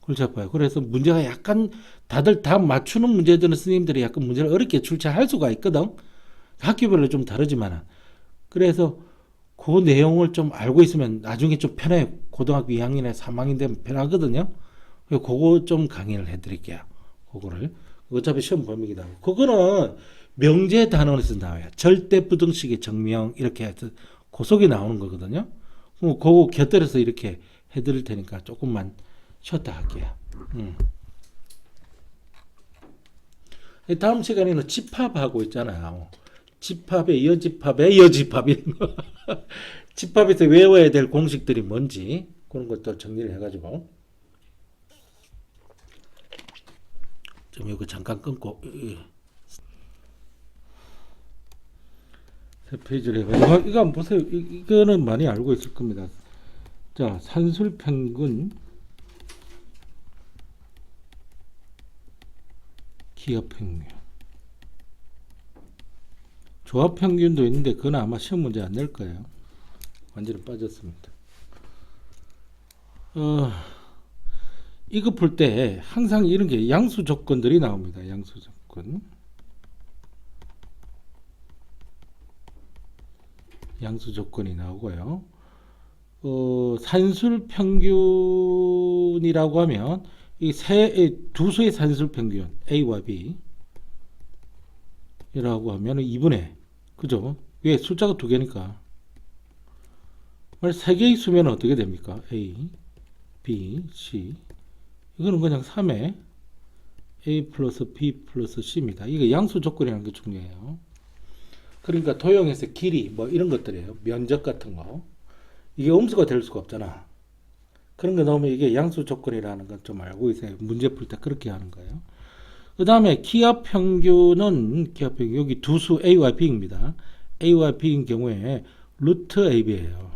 골치 아파요. 그래서 문제가 약간 다들 다 맞추는 문제들은 선생님들이 약간 문제를 어렵게 출제할 수가 있거든. 학교별로 좀 다르지만. 그래서 그 내용을 좀 알고 있으면 나중에 좀 편해요. 고등학교 2학년에 3학년 되면 편하거든요. 그거 좀 강의를 해드릴게요. 그거를. 어차피 시험 범위이다. 그거는 명제 단원에서 나와요. 절대 부등식의 정명 이렇게 해서 고속이 나오는 거거든요. 그거 곁들여서 이렇게 해드릴 테니까 조금만 쉬었다 할게요. 다음 시간에는 집합하고 있잖아요. 집합에 여집합에 여집합 이런 거. 집합에서 외워야 될 공식들이 뭔지 그런 것도 정리를 해가지고 좀 이거 잠깐 끊고 세 페이지를 해가지고 이거 한번 보세요. 이거는 많이 알고 있을 겁니다. 자, 산술평균 기하평균 조합평균도 있는데 그건 아마 시험 문제 안 낼 거예요. 완전히 빠졌습니다. 이거 풀 때 항상 이런 게 양수 조건들이 나옵니다. 양수 조건. 양수 조건이 나오고요. 산술 평균이라고 하면 이 두 수의 산술 평균 A와 B 이라고 하면 2분의 그죠? 왜 숫자가 두 개니까. 세 개의 수면 어떻게 됩니까? A, B, C. 이거는 그냥 3의 A 플러스 B 플러스 C입니다. 이게 양수 조건이라는 게 중요해요. 그러니까 도형에서 길이 뭐 이런 것들이에요. 면적 같은 거. 이게 음수가 될 수가 없잖아. 그런 거 넣으면 이게 양수 조건이라는 건 좀 알고 있어요. 문제 풀 때 그렇게 하는 거예요. 그 다음에 기하 평균은 여기 두 수 A와 B입니다. A와 B인 경우에 루트 AB예요.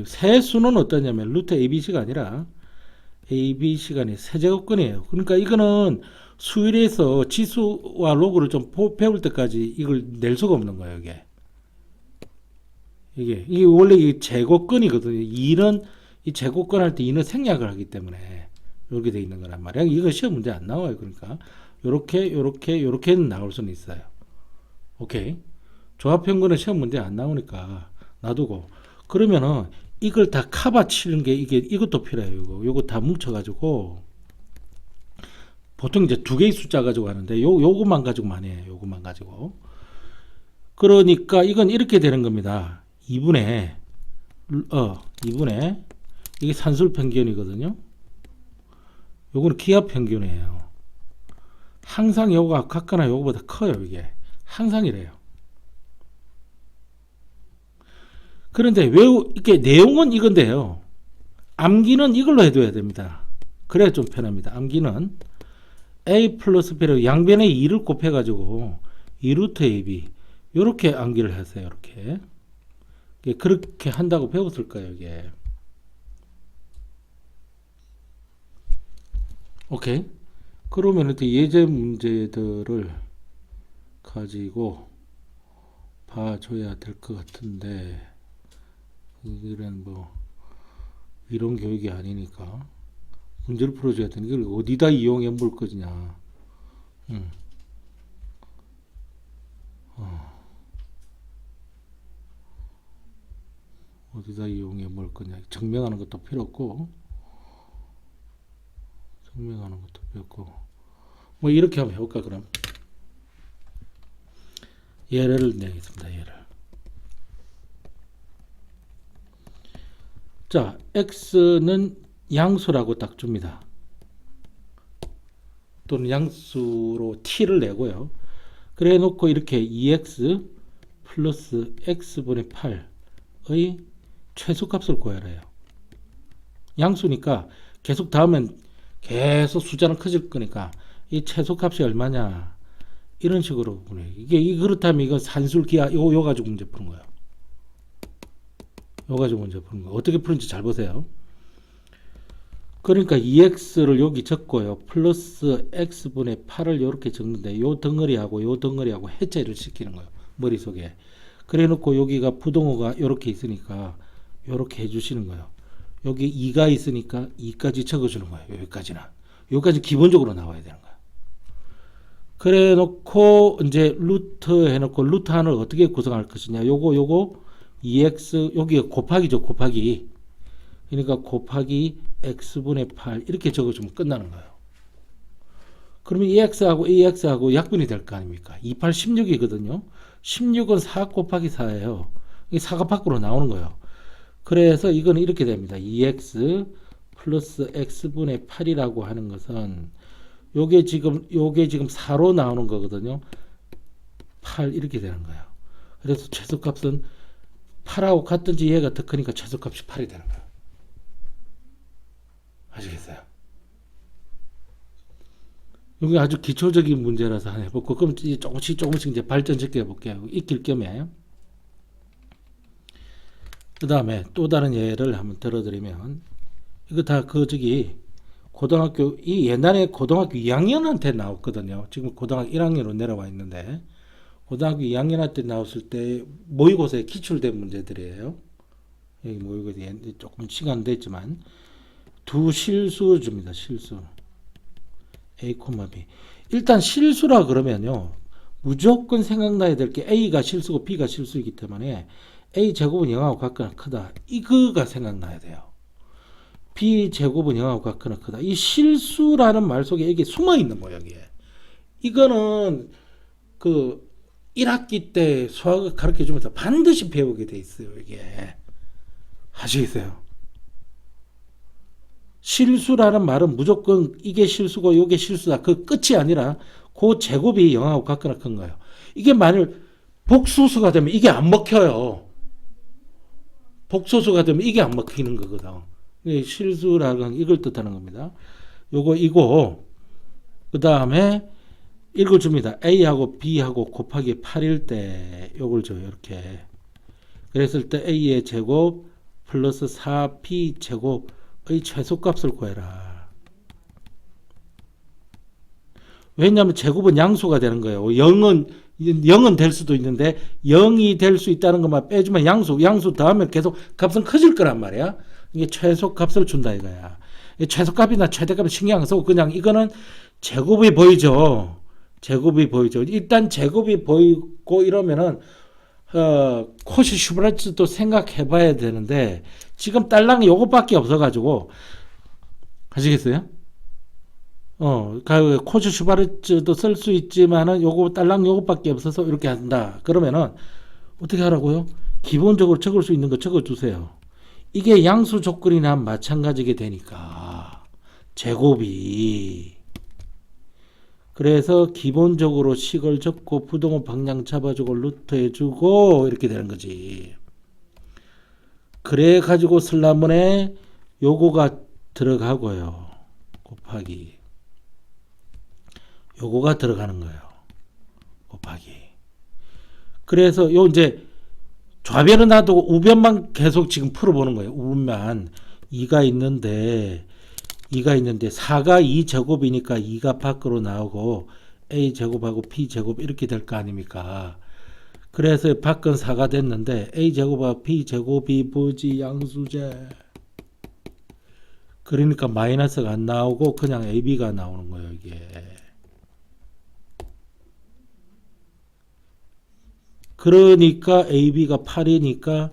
세 수는 어떠냐면 루트 ABC가 아니라 ABC가 아니라 세제곱근이에요. 그러니까 이거는 수일에서 지수와 로그를 좀 배울 때까지 이걸 낼 수가 없는 거예요. 이게 원래 이 제곱근이거든요. 2는 이 제곱근 할 때 2는 생략을 하기 때문에 이렇게 돼 있는 거란 말이야. 이거 시험 문제 안 나와요. 그러니까 요렇게는 나올 수는 있어요. 오케이. 조합평균은 시험 문제 안 나오니까 놔두고 그러면은 이걸 다 커버 치는 게 이것도 필요해요. 요거 다 뭉쳐가지고 보통 이제 두 개의 숫자 가지고 하는데 요것만 가지고만 해요. 요것만 가지고. 그러니까 이건 이렇게 되는 겁니다. 2분의 이게 산술 평균이거든요. 요거는 기하 평균이에요. 항상 요거가 같거나 요거보다 커요. 이게 항상 이래요. 그런데 이게 내용은 이건데요. 암기는 이걸로 해둬야 됩니다. 그래야 좀 편합니다. 암기는 A 플러스 B로 양변에 2를 곱해가지고 2루트 AB 이렇게 암기를 하세요. 이렇게 그렇게 한다고 배웠을 거예요. 이게 오케이. 그러면 이렇게 예제 문제들을 가지고 봐줘야 될 것 같은데 이런 뭐 이론 교육이 아니니까 문제를 풀어줘야 되는 걸 어디다 이용해 볼 거냐. 어디다 이용해 뭘 거냐. 증명하는 것도 필요 없고, 증명하는 것도 필요 없고. 뭐 이렇게 한번 해볼까 그럼. 예를 내겠습니다. 예를. 자, x는 양수라고 딱 줍니다. 또는 양수로 t를 내고요. 그래 놓고 이렇게 2x 플러스 x분의 8의 최소값을 구하라 해요. 양수니까 계속 다음엔 계속 숫자는 커질 거니까 이 최소값이 얼마냐 이런 식으로 보내. 이게 그렇다면 이거 산술기하 요 가지고 문제 푸는 거예요. 요 가지고 문제 푸는 거예요. 어떻게 푸는지 잘 보세요. 그러니까 2x를 여기 적고요. 플러스 x분의 8을 이렇게 적는데 요 덩어리하고 해체를 시키는 거예요. 머릿속에. 그래 놓고 여기가 부동호가 이렇게 있으니까 이렇게 해주시는 거예요. 여기 2가 있으니까 2까지 적어주는 거예요. 여기까지나. 여기까지 기본적으로 나와야 되는 거예요. 그래 놓고 이제 루트 해놓고 루트 하나를 어떻게 구성할 것이냐. 요거 2x 여기 곱하기죠. 곱하기. 그러니까 곱하기 x분의 8 이렇게 적어주면 끝나는 거예요. 그러면 2x하고 약분이 될 거 아닙니까? 28, 16이거든요. 16은 4 곱하기 4예요. 이게 4가 밖으로 나오는 거예요. 그래서 이거는 이렇게 됩니다. 2x 플러스 x분의 8이라고 하는 것은 요게 지금 4로 나오는 거거든요. 8 이렇게 되는 거예요. 그래서 최소값은 8하고 같든지 얘가 더 크니까 최소값이 8이 되는 거예요. 아시겠어요? 여기 아주 기초적인 문제라서 한번 해보고 그럼 이제 조금씩 이제 발전시켜 볼게요. 익힐 겸에. 그 다음에 또 다른 예를 한번 들어드리면 이거 다 고등학교 이 옛날에 고등학교 2학년한테 나왔거든요. 지금 고등학교 1학년으로 내려와 있는데 고등학교 2학년한테 나왔을 때 모의고사에 기출된 문제들이에요. 여기 모의고사에 조금 시간 됐지만 두 실수 줍니다. 실수. A, B. 일단 실수라 그러면요. 무조건 생각나야 될 게 A가 실수고 B가 실수이기 때문에 A 제곱은 0하고 같거나 크다. 이거가 생각나야 돼요. B 제곱은 0하고 같거나 크다. 이 실수라는 말 속에 이게 숨어 있는 거예요. 여기에. 이거는 그 1학기 때 수학을 가르쳐 주면서 반드시 배우게 돼 있어요. 이게. 아시겠어요? 실수라는 말은 무조건 이게 실수고 이게 실수다. 그 끝이 아니라 그 제곱이 0하고 같거나 큰 거예요. 이게 만일 복수수가 되면 이게 안 먹혀요. 복소수가 되면 이게 안 먹히는 거거든. 실수라는 이걸 뜻하는 겁니다. 요거 이거 그 다음에 이걸 줍니다. A하고 B하고 곱하기 8일 때 요걸 줘요. 이렇게. 그랬을 때 A의 제곱 플러스 4B 제곱의 최소값을 구해라. 왜냐하면 제곱은 양수가 되는 거예요. 0은 될 수도 있는데 0이 될 수 있다는 것만 빼주면 양수 더하면 계속 값은 커질 거란 말이야. 이게 최소값을 준다 이거야. 최소값이나 최대값은 신경 안 쓰고 그냥 이거는 제곱이 보이죠. 제곱이 보이죠. 일단 제곱이 보이고 이러면은 코시 슈브라츠도 생각해 봐야 되는데 지금 딸랑이 요것밖에 없어가지고 아시겠어요? 코시 슈바르츠도 쓸 수 있지만은 요거 딸랑 요것밖에 없어서 이렇게 한다. 그러면은 어떻게 하라고요? 기본적으로 적을 수 있는 거 적어 주세요. 이게 양수 조건이나 마찬가지게 되니까 제곱이 그래서 기본적으로 식을 적고 부동호 방향 잡아주고 루트 해주고 이렇게 되는 거지. 그래 가지고 슬라문에 요거가 들어가고요. 곱하기 요거가 들어가는 거예요. 곱하기. 그래서 요 이제 좌변은 놔두고 우변만 계속 지금 풀어보는 거예요. 우변만 2가 있는데 4가 2제곱이니까 2가 밖으로 나오고 A제곱하고 B제곱 이렇게 될 거 아닙니까? 그래서 밖은 4가 됐는데 A제곱하고 B제곱이 뭐지? 양수제. 그러니까 마이너스가 안 나오고 그냥 AB가 나오는 거예요. 이게. 그러니까 AB가 8이니까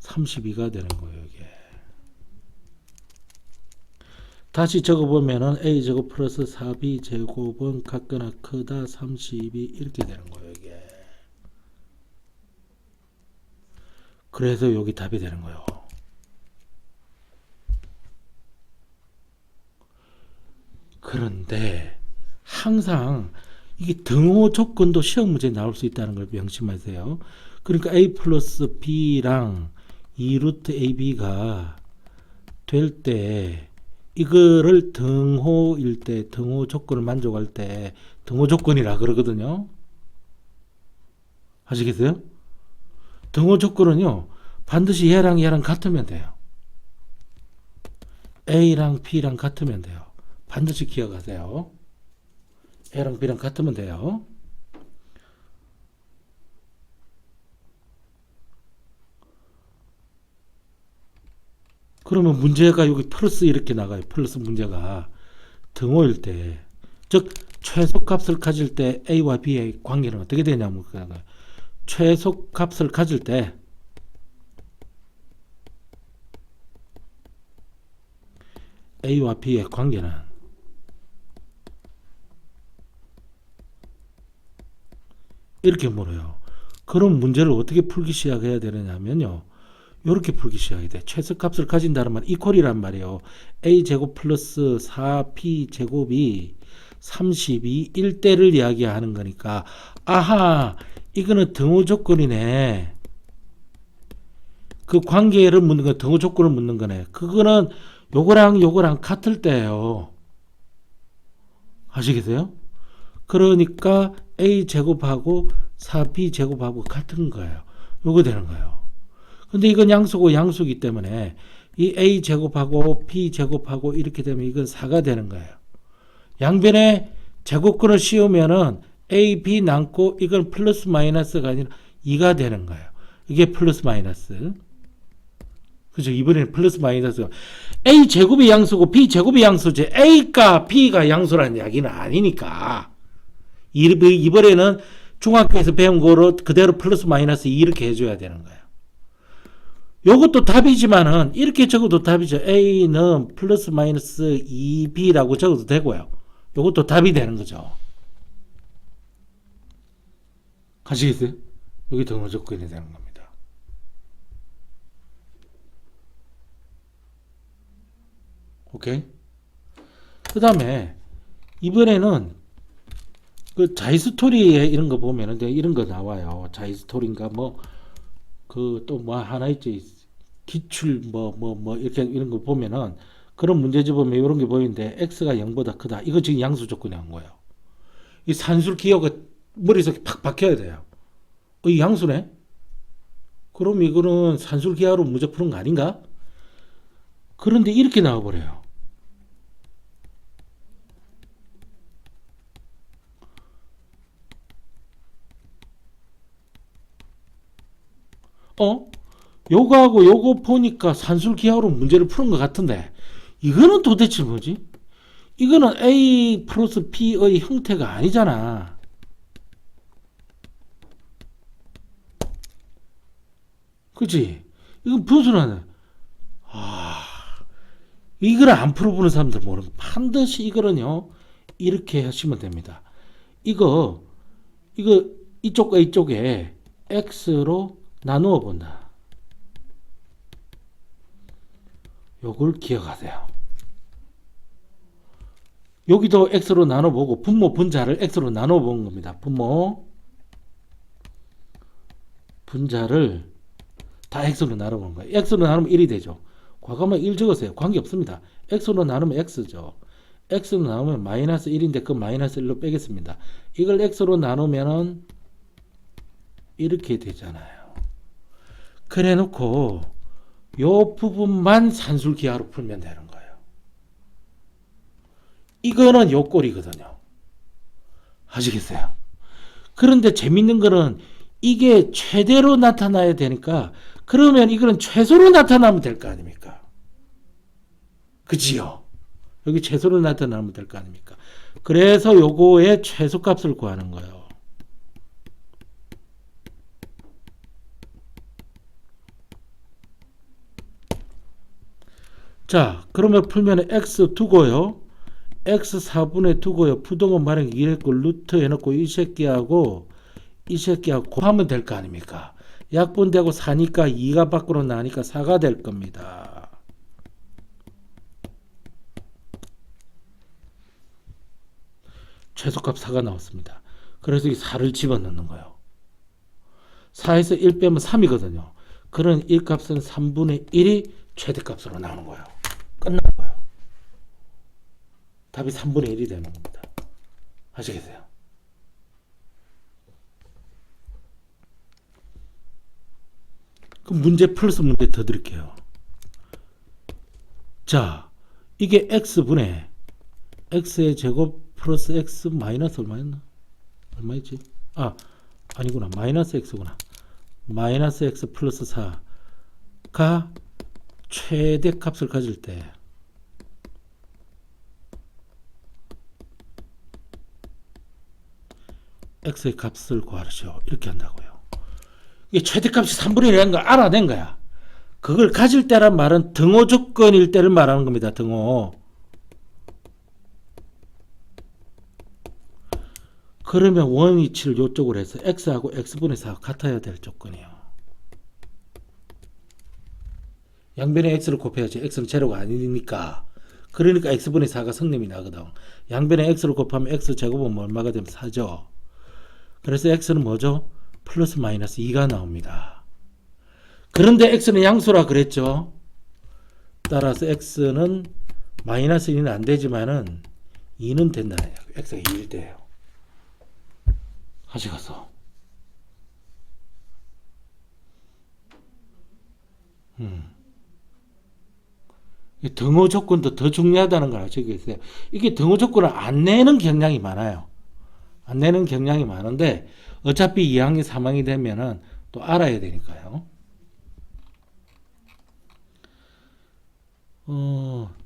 32가 되는 거예요, 이게. 다시 적어보면은 a제곱 플러스 4b제곱은 같거나 크다 32 이렇게 되는 거예요, 이게. 그래서 여기 답이 되는 거예요. 그런데 항상 이게 등호 조건도 시험 문제에 나올 수 있다는 걸 명심하세요. 그러니까 a 플러스 b랑 2루트 ab가 될 때 이거를 등호일 때, 등호 조건을 만족할 때 등호 조건이라 그러거든요. 아시겠어요? 등호 조건은요, 반드시 얘랑 얘랑 같으면 돼요. A랑 B랑 같으면 돼요. 반드시 기억하세요. A랑 B랑 같으면 돼요. 그러면 문제가 여기 플러스 이렇게 나가요. 플러스 문제가 등호일 때, 즉 최소값을 가질 때 A와 B의 관계는 어떻게 되냐면, 최소값을 가질 때 A와 B의 관계는 이렇게 물어요. 그럼 문제를 어떻게 풀기 시작해야 되느냐면요, 이렇게 풀기 시작해야 돼. 최소값을 가진다는 말 이퀄이란 말이에요. a제곱 플러스 4b제곱이 32 1대를 이야기하는 거니까, 아하, 이거는 등호 조건이네. 그 관계를 묻는 거, 등호 조건을 묻는 거네. 그거는 요거랑 요거랑 같을 때예요. 아시겠어요? 그러니까 a제곱하고 4b제곱하고 같은 거예요. 요거 되는 거예요. 근데 이건 양수고 양수기 때문에 이 a제곱하고 b제곱하고 이렇게 되면 이건 4가 되는 거예요. 양변에 제곱근을 씌우면은 a, b 남고 이건 플러스 마이너스가 아니라 2가 되는 거예요. 이게 플러스 마이너스. 그죠? 이번에는 플러스 마이너스. a 제곱이 양수고 b 제곱이 양수지 a가 b가 양수라는 이야기는 아니니까. 이번에는 중학교에서 배운 거로 그대로 플러스 마이너스 2 이렇게 해줘야 되는 거예요. 요것도 답이지만은 이렇게 적어도 답이죠. a는 플러스 마이너스 2b라고 적어도 되고요. 요것도 답이 되는 거죠. 가시겠어요? 여기 등호 조건이 되는 겁니다. 오케이? 그 다음에 이번에는 그 자이스토리에 이런 거 보면은 이런 거 나와요. 자이스토리인가 뭐 그 또 뭐 하나 있지, 기출 뭐 이렇게 이런 거 보면은 그런 문제집 보면 이런 게 보이는데 x가 0보다 크다. 이거 지금 양수 조건이 한 거예요. 이 산술 기호가 머릿속에 팍 박혀야 돼요. 이 양수네? 그럼 이거는 산술 기하로 문제 푸는 거 아닌가? 그런데 이렇게 나와버려요. 요거하고 요거 보니까 산술 기하로 문제를 푸는 것 같은데 이거는 도대체 뭐지? 이거는 A 플러스 B의 형태가 아니잖아. 그치? 이건 부수는, 이걸 안 풀어보는 사람들 모르는, 반드시 이거는요, 이렇게 하시면 됩니다. 이거, 이쪽과 이쪽에 X로 나누어 본다. 요걸 기억하세요. 여기도 X로 나눠보고 분모 분자를 X로 나눠본 겁니다. 분모 분자를 다 X로 나눠본 거예요. X로 나누면 1이 되죠. 과감하게 1 적으세요. 관계없습니다. X로 나누면 X죠. X로 나누면 마이너스 1인데 그 마이너스 1로 빼겠습니다. 이걸 X로 나누면은 이렇게 되잖아요. 그래 놓고 요 부분만 산술기하로 풀면 되는 거예요. 이거는 요 꼴이거든요. 아시겠어요? 그런데 재밌는 거는 이게 최대로 나타나야 되니까, 그러면 이거는 최소로 나타나면 될 거 아닙니까? 그지요? 여기 최소로 나타나면 될 거 아닙니까? 그래서 요거의 최소값을 구하는 거예요. 자, 그러면 풀면 x 두고요. x 4분의 두고요. 부동원 발행 2했고 루트 해놓고 이 새끼하고 곱하면 될 거 아닙니까? 약분되고 4니까 2가 밖으로 나니까 4가 될 겁니다. 최소값 4가 나왔습니다. 그래서 이 4를 집어넣는 거예요. 4에서 1 빼면 3이거든요. 그런 1값은 3분의 1이 최대값으로 나오는 거예요. 끝난 거예요. 답이 3분의 1이 되는 겁니다. 아시겠어요? 그럼 문제 플러스 문제 더 드릴게요. 자, 이게 x분의 x의 제곱 플러스 x 마이너스 얼마였나? 얼마였지? 아니구나. 마이너스 x구나. 마이너스 x 플러스 4가 최대값을 가질 때 x의 값을 구하시오. 이렇게 한다고요. 이게 최대값이 3분의 1이라는 걸 알아낸 거야. 그걸 가질 때란 말은 등호 조건일 때를 말하는 겁니다. 등호. 그러면 원위치를 이쪽으로 해서 x하고 x분의 4가 같아야 될 조건이에요. 양변에 x를 곱해야지. x는 제로가 아니니까. 그러니까 x분의 4가 성립이 나거든. 양변에 x를 곱하면 x제곱은 얼마가 되면 4죠. 그래서 x는 뭐죠? 플러스 마이너스 2가 나옵니다. 그런데 x는 양수라 그랬죠. 따라서 x는 마이너스 2는 안 되지만은 2는 된다는 얘기예요. x가 2일 때예요. 하시겠어. 등호 조건도 더 중요하다는 걸 아시겠어요? 이게 등호 조건을 안 내는 경향이 많아요. 안 내는 경향이 많은데 어차피 2학년 3학년이 되면은 또 알아야 되니까요.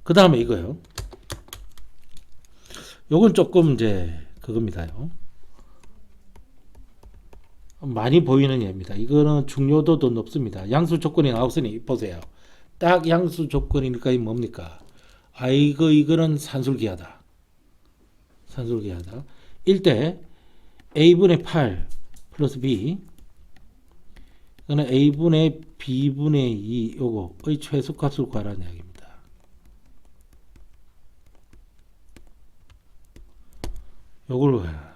그 다음에 이거요. 요건 조금 이제 그겁니다요. 많이 보이는 예입니다. 이거는 중요도도 높습니다. 양수 조건이 나왔으니 보세요. 딱 양수 조건이니까 이 뭡니까? 이거는 산술기하다. 산술기하다. 1대 a분의 8 플러스 b 이거는 a분의 b분의 2 요거의 최소값을 구하라는 이야기입니다. 요걸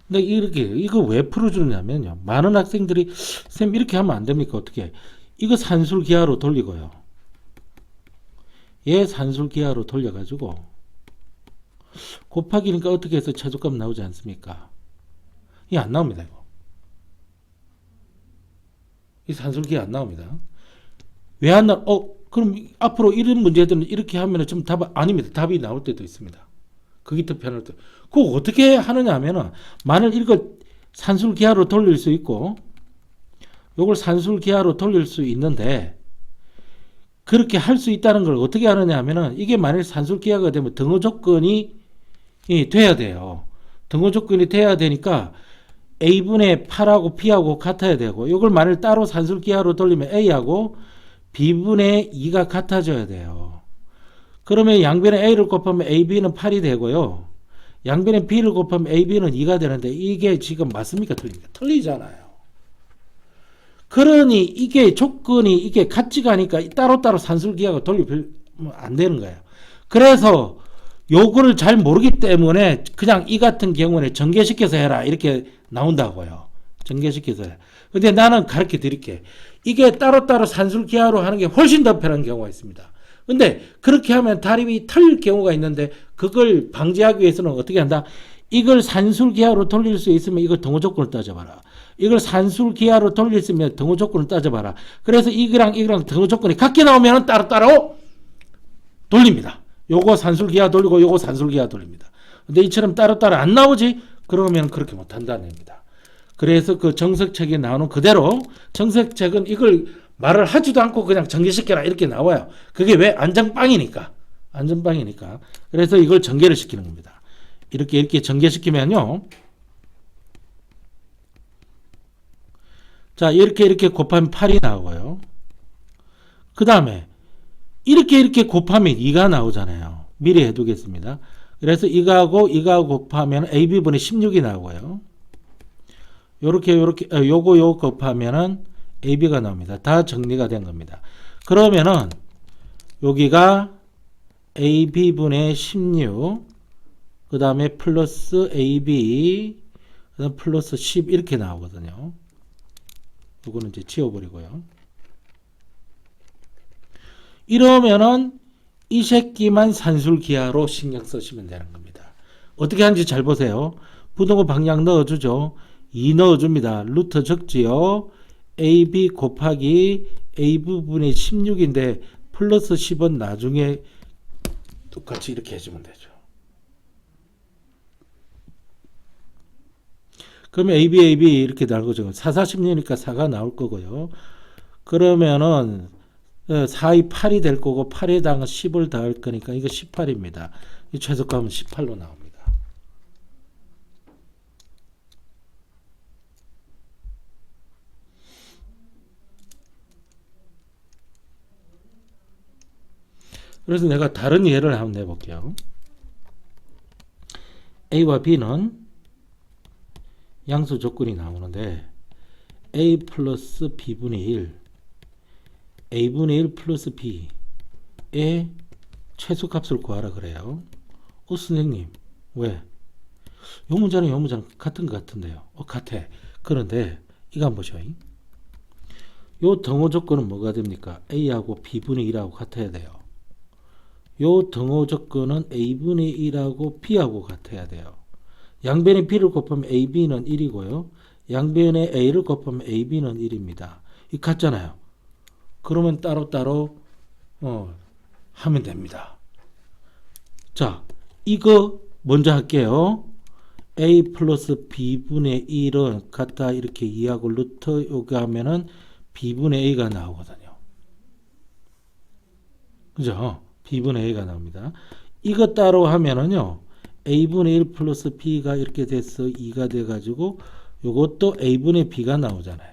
근데 이거 왜 풀어주냐면요. 많은 학생들이 쌤 이렇게 하면 안 됩니까? 어떻게? 이거 산술기하로 돌리고요. 얘 산술기하로 돌려가지고 곱하기니까 어떻게 해서 최소값 나오지 않습니까? 이게 안 나옵니다. 이거. 이 산술기하 안 나옵니다. 왜 안 나? 그럼 앞으로 이런 문제들은 이렇게 하면 좀 답 아닙니다. 답이 나올 때도 있습니다. 그게 더 편할 때. 그거 어떻게 하느냐 하면은 만일 이걸 산술기하로 돌릴 수 있고 요걸 산술기하로 돌릴 수 있는데 그렇게 할 수 있다는 걸 어떻게 하느냐 하면은 이게 만일 산술기하가 되면 등호 조건이 돼야 돼요. 등호 조건이 돼야 되니까 a분의 8하고 b하고 같아야 되고 요걸 만일 따로 산술기하로 돌리면 a하고 b분의 2가 같아져야 돼요. 그러면 양변에 a를 곱하면 ab는 8이 되고요. 양변에 b를 곱하면 ab는 2가 되는데 이게 지금 맞습니까? 틀립니까? 틀리잖아요. 그러니 이게 조건이 이게 같지가 않으니까 따로따로 산술기하고 돌리면 안 되는 거예요. 그래서 요거를 잘 모르기 때문에 그냥 이 같은 경우는 전개시켜서 해라 이렇게 나온다고요. 전개시켜서 해라. 근데 나는 가르쳐 드릴게. 이게 따로따로 산술기하로 하는 게 훨씬 더 편한 경우가 있습니다. 근데 그렇게 하면 다림이 틀릴 경우가 있는데 그걸 방지하기 위해서는 어떻게 한다? 이걸 산술기하로 돌릴 수 있으면 이걸 등호 조건을 따져봐라. 이걸 산술기하로 돌릴 수 있으면 등호 조건을 따져봐라. 그래서 이거랑 등호 조건이 같게 나오면 따로따로 돌립니다. 요거 산술기하 돌리고 요거 산술기하 돌립니다. 근데 이처럼 따로따로 안 나오지? 그러면 그렇게 못한다는 얘기입니다. 그래서 그 정석책에 나오는 그대로 정석책은 이걸 말을 하지도 않고 그냥 전개시켜라 이렇게 나와요. 그게 왜? 안전빵이니까. 안전빵이니까. 그래서 이걸 전개를 시키는 겁니다. 이렇게 전개시키면요. 자, 이렇게 곱하면 8이 나오고요. 그 다음에 이렇게 곱하면 2가 나오잖아요. 미리 해두겠습니다. 그래서 이거하고 곱하면 AB분의 16이 나오고요. 요거 곱하면은 AB가 나옵니다. 다 정리가 된 겁니다. 그러면은 여기가 AB분의 16, 그 다음에 플러스 AB, 그 다음 플러스 10 이렇게 나오거든요. 요거는 이제 지워버리고요. 이러면은 이 새끼만 산술기하로 신경 쓰시면 되는 겁니다. 어떻게 하는지 잘 보세요. 부등호 방향 넣어주죠. 2 넣어줍니다. 루트 적지요. AB 곱하기 A부분의 16인데 플러스 10은 나중에 똑같이 이렇게 해주면 되죠. 그러면 AB 이렇게 나올 거죠. 4, 40이니까 4가 나올 거고요. 그러면은 4이 8이 될 거고 8에다가 10을 더할 거니까 이거 18입니다. 이 최소값은 18로 나옵니다. 그래서 내가 다른 예를 한번 내볼게요. A와 B는 양수 조건이 나오는데 A 플러스 B분의 1, A분의 1 플러스 B의 최소값을 구하라 그래요. 선생님 왜? 요 문제는 요 문제는 같은 것 같은데요. 같아. 그런데 이거 한번 보셔. 요 등호 조건은 뭐가 됩니까? A하고 B분의 1하고 같아야 돼요. 요 등호 조건은 A분의 1하고 B하고 같아야 돼요. 양변에 B를 곱하면 AB는 1이고요. 양변에 A를 곱하면 AB는 1입니다. 이 같잖아요. 그러면 따로따로 하면 됩니다. 자, 이거 먼저 할게요. A 플러스 B분의 1은 같다 이렇게 이해하고 루트 요거 하면은 B분의 A가 나오거든요. 그죠? B분의 A가 나옵니다. 이거 따로 하면은요. A분의 1 플러스 B가 이렇게 돼서 2가 돼가지고 요것도 A분의 B가 나오잖아요.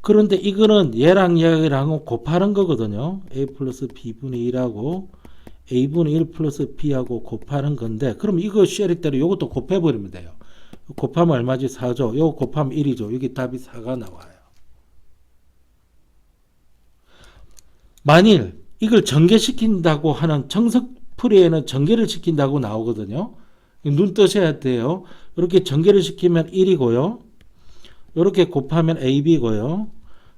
그런데 이거는 얘랑 곱하는 거거든요. A 플러스 B분의 1하고 A분의 1 플러스 B하고 곱하는 건데 그럼 이거 쉐리대로 요것도 곱해버리면 돼요. 곱하면 얼마지? 4죠. 요거 곱하면 1이죠. 여기 답이 4가 나와요. 만일 이걸 전개시킨다고 하는 정석풀이에는 전개를 시킨다고 나오거든요. 눈 뜨셔야 돼요. 이렇게 전개를 시키면 1이고요. 이렇게 곱하면 AB고요.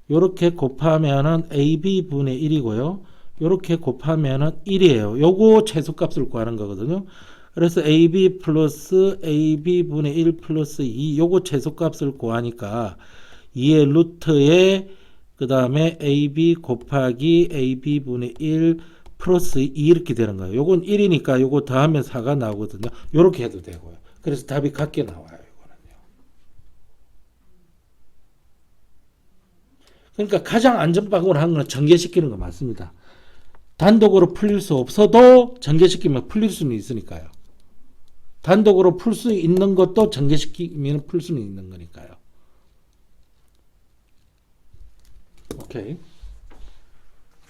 이렇게 곱하면은 AB분의 1이고요. 이렇게 곱하면은 1이에요. 요거 최소값을 구하는 거거든요. 그래서 AB 플러스 AB분의 1 플러스 2 요거 최소값을 구하니까 2의 루트에 그 다음에 AB 곱하기 AB분의 1 플러스 2 이렇게 되는 거예요. 요건 1이니까 요거 더하면 4가 나오거든요. 요렇게 해도 되고요. 그래서 답이 같게 나와요. 요거는요. 그러니까 가장 안전빵으로 하는 건 전개시키는 거 맞습니다. 단독으로 풀릴 수 없어도 전개시키면 풀릴 수는 있으니까요. 단독으로 풀 수 있는 것도 전개시키면 풀 수는 있는 거니까요. 오케이.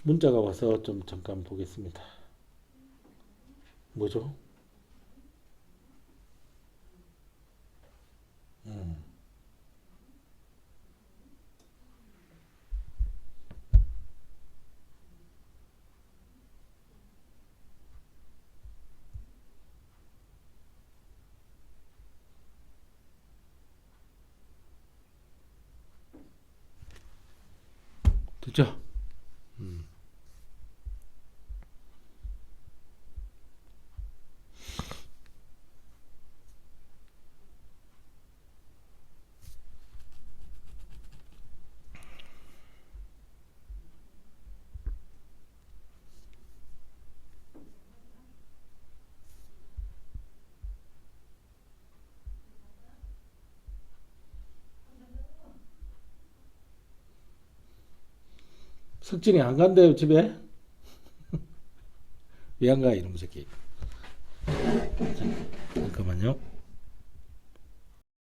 문자가 와서 좀 잠깐 보겠습니다. 뭐죠? 됐죠? 석진이 안 간대요, 집에? 왜 안 가, 이놈 새끼. 잠깐만요.